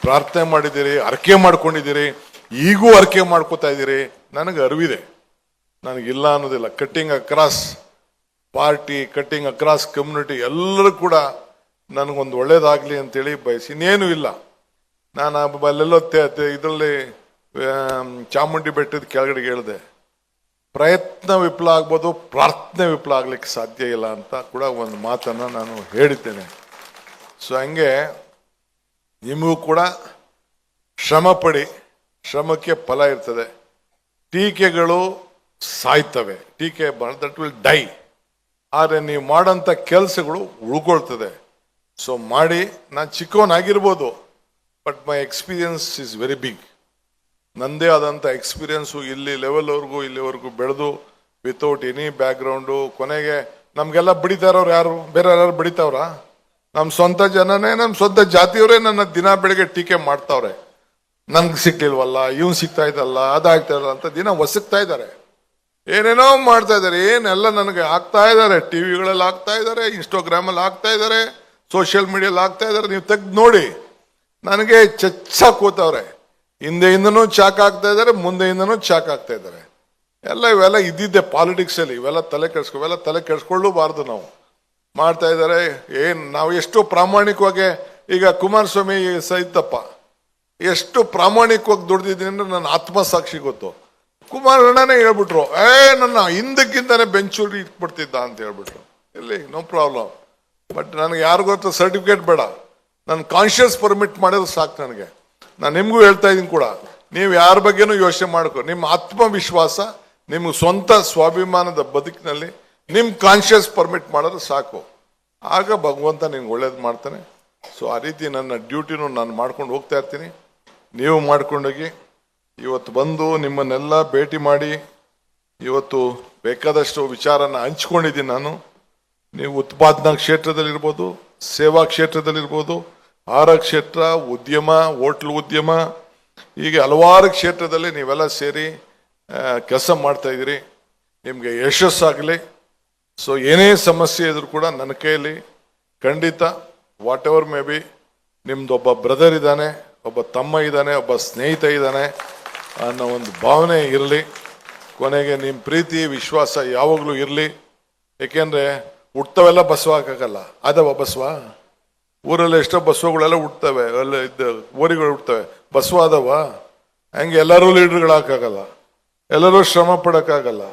ಪ್ರಾರ್ಥನೆ ಮಾಡಿದ್ದೀರಿ, ಅರ್ಕೆ ಮಾಡ್ಕೊಂಡಿದ್ದೀರಿ, ಈಗೂ ಅರ್ಕೆ ಮಾಡ್ಕೋತಾ ಇದ್ದೀರಿ. ನನಗೆ ಅರಿವಿದೆ, ನನಗಿಲ್ಲ ಅನ್ನೋದಿಲ್ಲ. Cutting across party, cutting across community ಎಲ್ಲರೂ ಕೂಡ ನನಗೊಂದು ಒಳ್ಳೇದಾಗ್ಲಿ ಅಂತೇಳಿ ಬಯಸಿ, ಇನ್ನೇನು ಇಲ್ಲ. ನಾನು ಅಲ್ಲೆಲ್ಲೋ ಇದರಲ್ಲಿ ಚಾಮುಂಡಿ ಬೆಟ್ಟದ ಕೆಳಗಡೆ ಹೇಳಿದೆ, ಪ್ರಯತ್ನ ವಿಫಲ ಆಗ್ಬೋದು, ಪ್ರಾರ್ಥನೆ ವಿಫಲ ಆಗ್ಲಿಕ್ಕೆ ಸಾಧ್ಯ ಇಲ್ಲ ಅಂತ ಕೂಡ ಒಂದು ಮಾತನ್ನು ನಾನು ಹೇಳಿದ್ದೇನೆ. ಸೊ ಹಂಗೆ ನಿಮಗೂ ಕೂಡ ಶ್ರಮ ಪಡಿ, ಶ್ರಮಕ್ಕೆ ಫಲ ಇರ್ತದೆ. ಟೀಕೆಗಳು ಸಾಯ್ತವೆ, ಟೀಕೆ ದಟ್ ವಿಲ್ ಡೈ. ಆದರೆ ನೀವು ಮಾಡೋಂಥ ಕೆಲಸಗಳು ಉಳ್ಕೊಳ್ತದೆ. ಸೊ ಮಾಡಿ. ನಾನು ಚಿಕ್ಕವನಾಗಿರ್ಬೋದು, but my experience is very big. ನಂದೇ ಆದಂಥ ಎಕ್ಸ್ಪೀರಿಯನ್ಸು ಇಲ್ಲಿ ಲೆವೆಲ್ವರೆಗೂ ಇಲ್ಲಿವರೆಗೂ ಬೆಳೆದು ವಿತೌಟ್ ಎನಿ ಬ್ಯಾಕ್ಗ್ರೌಂಡು. ಕೊನೆಗೆ ನಮಗೆಲ್ಲ ಬಡಿತಾ ಇರೋರು ಯಾರು? ಬೇರೆ ಯಾರು ಬಡಿತಾವ್ರ? ನಮ್ಮ ಸ್ವಂತ ಜನನೇ, ನಮ್ಮ ಸ್ವಂತ ಜಾತಿಯವರೇ ನನ್ನ ದಿನ ಬೆಳಿಗ್ಗೆ ಟೀಕೆ ಮಾಡ್ತಾವ್ರೆ. ನನ್ಗೆ ಸಿಕ್ಲಿಲ್ವಲ್ಲ, ಇವ್ನು ಸಿಗ್ತಾ ಇದ್ದಲ್ಲ, ಅದಾಗ್ತಾ ಇಲ್ಲ ಅಂತ ದಿನ ಒಸಕ್ತಾ ಇದ್ದಾರೆ, ಏನೇನೋ ಮಾಡ್ತಾ ಇದ್ದಾರೆ. ಏನೆಲ್ಲ ನನಗೆ ಆಗ್ತಾ ಇದ್ದಾರೆ, ಟಿವಿಗಳಲ್ಲಿ ಆಗ್ತಾ ಇದ್ದಾರೆ, ಇನ್ಸ್ಟಾಗ್ರಾಮಲ್ಲಿ ಆಗ್ತಾ ಇದ್ದಾರೆ, ಸೋಷಿಯಲ್ ಮೀಡಿಯಲ್ಲಿ ಆಗ್ತಾ ಇದ್ದಾರೆ. ನೀವು ತೆಗ್ದು ನೋಡಿ, ನನಗೆ ಚಚ್ಚಾಕ್ ಕೂತವ್ರೆ. ಹಿಂದೆಯಿಂದನೂ ಚಾಕ್ ಆಗ್ತಾ ಇದ್ದಾರೆ, ಮುಂದೆಯಿಂದನೂ ಚಾಕ್ ಆಗ್ತಾ ಇದ್ದಾರೆ. ಇವೆಲ್ಲ ಇದ್ದಿದ್ದೆ ಪಾಲಿಟಿಕ್ಸ್ ಅಲ್ಲಿ. ಇವೆಲ್ಲ ತಲೆ ಕೆಡಿಸ್ಕೊಳ್ಳಬಾರ್ದು. ನಾವು ಮಾಡ್ತಾ ಇದ್ದಾರೆ. ನಾವು ಎಷ್ಟು ಪ್ರಾಮಾಣಿಕವಾಗಿ, ಈಗ ಕುಮಾರಸ್ವಾಮಿ ಸಹಿತಪ್ಪ ಎಷ್ಟು ಪ್ರಾಮಾಣಿಕವಾಗಿ ದುಡ್ದಿದ್ದೀನಿ ಅಂದ್ರೆ ನನ್ನ ಆತ್ಮಸಾಕ್ಷಿ ಗೊತ್ತು. ಕುಮಾರಣ್ಣನೇ ಹೇಳ್ಬಿಟ್ರು, ನನ್ನ ಹಿಂದಕ್ಕಿಂತಾನೆ ಬೆಂಚೂರಿ ಇಟ್ಬಿಡ್ತಿದ್ದ ಅಂತ ಹೇಳ್ಬಿಟ್ರು. ಇಲ್ಲಿ ನೋ ಪ್ರಾಬ್ಲಮ್. ಬಟ್ ನನಗೆ ಯಾರಿಗೊತ್ತು ಸರ್ಟಿಫಿಕೇಟ್ ಬೇಡ, ನನ್ನ ಕಾನ್ಶಿಯಸ್ ಪರ್ಮಿಟ್ ಮಾಡಿದ್ರೆ ಸಾಕು ನನಗೆ. ನಾನು ನಿಮಗೂ ಹೇಳ್ತಾ ಇದ್ದೀನಿ ಕೂಡ, ನೀವು ಯಾರ ಬಗ್ಗೆನೂ ಯೋಚನೆ ಮಾಡ್ಕೊ. ನಿಮ್ಮ ಆತ್ಮವಿಶ್ವಾಸ, ನಿಮ್ಮ ಸ್ವಂತ ಸ್ವಾಭಿಮಾನದ ಬದುಕಿನಲ್ಲಿ ನಿಮ್ಮ ಕಾನ್ಶಿಯಸ್ ಪರ್ಮಿಟ್ ಮಾಡಿದ್ರೆ ಸಾಕು. ಆಗ ಭಗವಂತ ನಿಮ್ಗೆ ಒಳ್ಳೇದು ಮಾಡ್ತಾನೆ. ಸೊ ಆ ರೀತಿ ನನ್ನ ಡ್ಯೂಟಿನೂ ನಾನು ಮಾಡ್ಕೊಂಡು ಹೋಗ್ತಾ ಇರ್ತೀನಿ. ನೀವು ಮಾಡ್ಕೊಂಡೋಗಿ ಇವತ್ತು ಬಂದು ನಿಮ್ಮನ್ನೆಲ್ಲ ಭೇಟಿ ಮಾಡಿ ಇವತ್ತು ಬೇಕಾದಷ್ಟು ವಿಚಾರನ ಹಂಚ್ಕೊಂಡಿದ್ದೀನಿ ನಾನು. ನೀವು ಉತ್ಪಾದನಾ ಕ್ಷೇತ್ರದಲ್ಲಿರ್ಬೋದು, ಸೇವಾ ಕ್ಷೇತ್ರದಲ್ಲಿರ್ಬೋದು, ಆಹಾರ ಕ್ಷೇತ್ರ, ಉದ್ಯಮ, ಹೋಟ್ಲು ಉದ್ಯಮ, ಹೀಗೆ ಹಲವಾರು ಕ್ಷೇತ್ರದಲ್ಲಿ ನೀವೆಲ್ಲ ಸೇರಿ ಕೆಲಸ ಮಾಡ್ತಾ ಇದ್ದೀರಿ. ನಿಮಗೆ ಯಶಸ್ಸಾಗಲಿ. ಸೊ ಏನೇ ಸಮಸ್ಯೆ ಇದ್ರೂ ಕೂಡ ನನ್ನ ಕೈಯಲ್ಲಿ ಖಂಡಿತ ವಾಟ್ ಎವರ್ ಮೇ ಬಿ, ನಿಮ್ದೊಬ್ಬ ಬ್ರದರ್ ಇದ್ದಾನೆ, ಒಬ್ಬ ತಮ್ಮ ಇದ್ದಾನೆ, ಒಬ್ಬ ಸ್ನೇಹಿತ ಇದ್ದಾನೆ ಅನ್ನೋ ಒಂದು ಭಾವನೆ ಇರಲಿ. ಕೊನೆಗೆ ನಿಮ್ಮ ಪ್ರೀತಿ ವಿಶ್ವಾಸ ಯಾವಾಗಲೂ ಇರಲಿ. ಏಕೆಂದರೆ ಹುಟ್ಟವೆಲ್ಲ ಬಸವ ಹಾಕಲ್ಲ, ಅದವ ಬಸವ. ಊರಲ್ಲಿ ಎಷ್ಟೋ ಬಸವಗಳೆಲ್ಲ ಹುಟ್ಟುತ್ತವೆ, ಎಲ್ಲ ಇದ್ದ ಓರಿಗಳು ಹುಟ್ಟುತ್ತವೆ, ಬಸವ ಅದವ. ಹಂಗೆ ಎಲ್ಲರೂ ಲೀಡರ್ಗಳಾಗಲ್ಲ, ಎಲ್ಲರೂ ಶ್ರಮ ಪಡೋಕ್ಕಾಗಲ್ಲ.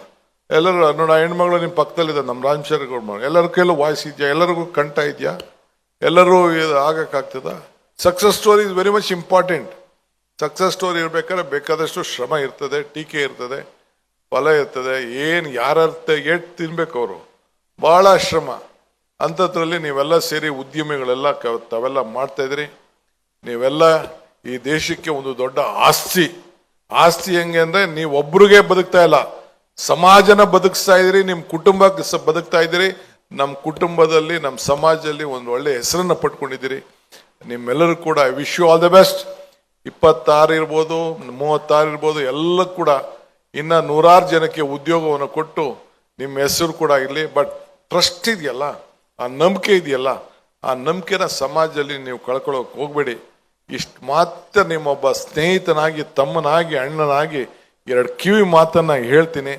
ಎಲ್ಲರೂ ನೋಡ, ಹೆಣ್ಮಗಳು ನಿಮ್ಮ ಪಕ್ಕದಲ್ಲಿದೆ, ನಮ್ಮ ರಾಮಚಂದ್ರ ಗೌಡ, ಎಲ್ಲರ ಕೈಲೂ ವಾಯ್ಸ್ ಇದೆಯಾ? ಎಲ್ಲರಿಗೂ ಕಂಠ ಇದೆಯಾ? ಎಲ್ಲರೂ ಆಗಕ್ಕಾಗ್ತದ? Success story is very much important. Success story ಇರ್ಬೇಕಾದ್ರೆ ಬೇಕಾದಷ್ಟು ಶ್ರಮ ಇರ್ತದೆ, ಟೀಕೆ ಇರ್ತದೆ, ಫಲ ಇರ್ತದೆ. ಏನು ಯಾರರ್ಥ ಏಟ್ ತಿನ್ಬೇಕು ಅವರು, ಬಹಳ ಶ್ರಮ. ಅಂಥದ್ರಲ್ಲಿ ನೀವೆಲ್ಲ ಸೇರಿ ಉದ್ಯಮಿಗಳೆಲ್ಲ ತಾವೆಲ್ಲ ಮಾಡ್ತಾ ಇದ್ರಿ. ನೀವೆಲ್ಲ ಈ ದೇಶಕ್ಕೆ ಒಂದು ದೊಡ್ಡ ಆಸ್ತಿ. ಆಸ್ತಿ ಹೆಂಗೆ ಅಂದ್ರೆ ನೀವು ಒಬ್ರಿಗೆ ಬದುಕ್ತಾ ಇಲ್ಲ, ಸಮಾಜನ ಬದುಕಿಸ್ತಾ ಇದ್ದೀರಿ, ನಿಮ್ಮ ಕುಟುಂಬಕ್ಕೆ ಬದುಕ್ತಾ ಇದ್ದೀರಿ. ನಮ್ಮ ಕುಟುಂಬದಲ್ಲಿ, ನಮ್ಮ ಸಮಾಜದಲ್ಲಿ ಒಂದು ಒಳ್ಳೆ ಹೆಸರನ್ನ ಪಡ್ಕೊಂಡಿದ್ದೀರಿ. ನಿಮ್ಮೆಲ್ಲರೂ ಕೂಡ I wish you all the best. 26 ಇರ್ಬೋದು, 36 ಇರ್ಬೋದು, ಎಲ್ಲ ಕೂಡ ಇನ್ನ 100 ಜನಕ್ಕೆ ಉದ್ಯೋಗವನ್ನು ಕೊಟ್ಟು ನಿಮ್ಮ ಹೆಸರು ಕೂಡ ಇರಲಿ. ಬಟ್ ಟ್ರಸ್ಟ್ ಇದೆಯಲ್ಲ, ಆ ನಂಬಿಕೆ ಇದೆಯಲ್ಲ, ಆ ನಂಬಿಕೆನ ಸಮಾಜದಲ್ಲಿ ನೀವು ಕಳ್ಕೊಳ್ಳೋಕೆ ಹೋಗ್ಬೇಡಿ. ಇಷ್ಟು ಮಾತ್ರ ನಿಮ್ಮೊಬ್ಬ ಸ್ನೇಹಿತನಾಗಿ, ತಮ್ಮನಾಗಿ, ಅಣ್ಣನಾಗಿ 2 ಕಿವಿ ಮಾತನ್ನ ಹೇಳ್ತೀನಿ.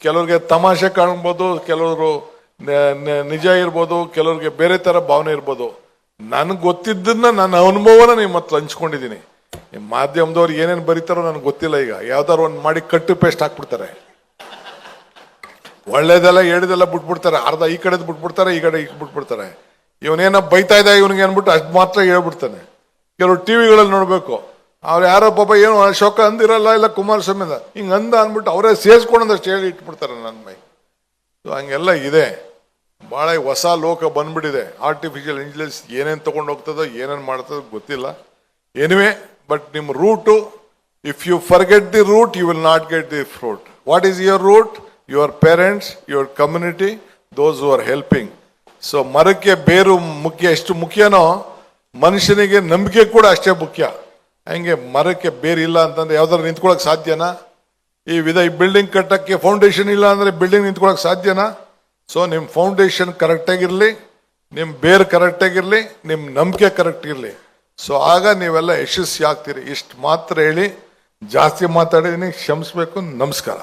ಕೆಲವ್ರಿಗೆ ತಮಾಷೆ ಕಾಣ್ಬೋದು, ಕೆಲವರು ನಿಜ ಇರ್ಬೋದು, ಕೆಲವ್ರಿಗೆ ಬೇರೆ ತರ ಭಾವನೆ ಇರ್ಬೋದು. ನನಗೆ ಗೊತ್ತಿದ್ದನ್ನ ನನ್ನ ಅನುಭವನ ನಿಮ್ಮ ಹತ್ರ ಹಂಚ್ಕೊಂಡಿದ್ದೀನಿ. ನಿಮ್ಮ ಮಾಧ್ಯಮದವ್ರು ಏನೇನು ಬರೀತಾರೋ ನನಗೆ ಗೊತ್ತಿಲ್ಲ. ಈಗ ಯಾವ್ದಾರು ಒಂದು ಮಾಡಿ ಕಟ್ಟು ಪೇಸ್ಟ್ ಹಾಕ್ಬಿಡ್ತಾರೆ, ಒಳ್ಳೇದೆಲ್ಲ ಹೇಳಿದೆಲ್ಲ ಬಿಟ್ಬಿಡ್ತಾರೆ, ಅರ್ಧ ಈ ಕಡೆದು ಬಿಟ್ಬಿಡ್ತಾರೆ, ಈ ಕಡೆ ಬಿಟ್ಬಿಡ್ತಾರೆ. ಇವನೇನ ಬೈತಾ ಇದ್ದ ಇವನಿಗೆ ಅನ್ಬಿಟ್ಟು ಅಷ್ಟು ಮಾತ್ರ ಹೇಳ್ಬಿಡ್ತಾನೆ. ಕೆಲವರು ಟಿವಿಗಳಲ್ಲಿ ನೋಡ್ಬೇಕು, ಅವ್ರು ಯಾರೋ ಪಾಪ ಏನು ಅಶೋಕ ಅಂದಿರಲ್ಲ, ಇಲ್ಲ ಕುಮಾರಸ್ವಾಮಿ ಹಿಂಗೆ ಅಂದ ಅಂದ್ಬಿಟ್ಟು ಅವರೇ ಸೇರಿಸ್ಕೊಂಡಷ್ಟು ಹೇಳಿ ಇಟ್ಬಿಡ್ತಾರೆ ನನ್ನ ಮೈ. ಸೊ ಹಂಗೆಲ್ಲ ಇದೆ. ಭಾಳ ಹೊಸ ಲೋಕ ಬಂದ್ಬಿಟ್ಟಿದೆ. ಆರ್ಟಿಫಿಷಿಯಲ್ ಇಂಟೆಲಿಜೆನ್ಸ್ ಏನೇನು ತೊಗೊಂಡು ಹೋಗ್ತದೋ, ಏನೇನು ಮಾಡ್ತದೋ ಗೊತ್ತಿಲ್ಲ. ಎನಿವೆ, ಬಟ್ ನಿಮ್ಮ root, if you forget the root you will not get the fruit. What is your root? Your parents, your community, those who are helping. So ಮರಕ್ಕೆ ಬೇರು ಮುಖ್ಯ, ಎಷ್ಟು ಮುಖ್ಯನೋ ಮನುಷ್ಯನಿಗೆ ನಂಬಿಕೆ ಕೂಡ ಅಷ್ಟೇ ಮುಖ್ಯ. ಹಂಗೆ ಮರಕ್ಕೆ ಬೇರೆ ಇಲ್ಲ ಅಂತಂದ್ರೆ ಯಾವ್ದಾರು ನಿಂತ್ಕೊಳಕ್ ಸಾಧ್ಯನಾ? ಈ ಬಿಲ್ಡಿಂಗ್ ಕಟ್ಟಕ್ಕೆ ಫೌಂಡೇಶನ್ ಇಲ್ಲ ಅಂದ್ರೆ ಬಿಲ್ಡಿಂಗ್ ನಿಂತ್ಕೊಳಕ್ ಸಾಧ್ಯನಾ? ಸೊ ನಿಮ್ಮ ಫೌಂಡೇಶನ್ ಕರೆಕ್ಟಾಗಿರಲಿ, ನಿಮ್ಮ ಬೇರ್ ಕರೆಕ್ಟಾಗಿರಲಿ, ನಿಮ್ಮ ನಂಬಿಕೆ ಕರೆಕ್ಟ್ ಇರಲಿ. ಸೊ ಆಗ ನೀವೆಲ್ಲ ಯಶಸ್ವಿ ಆಗ್ತೀರಿ. ಇಷ್ಟು ಮಾತ್ರ ಹೇಳಿ ಜಾಸ್ತಿ ಮಾತಾಡಿದೀನಿ, ಕ್ಷಮಿಸ್ಬೇಕು. ನಮಸ್ಕಾರ.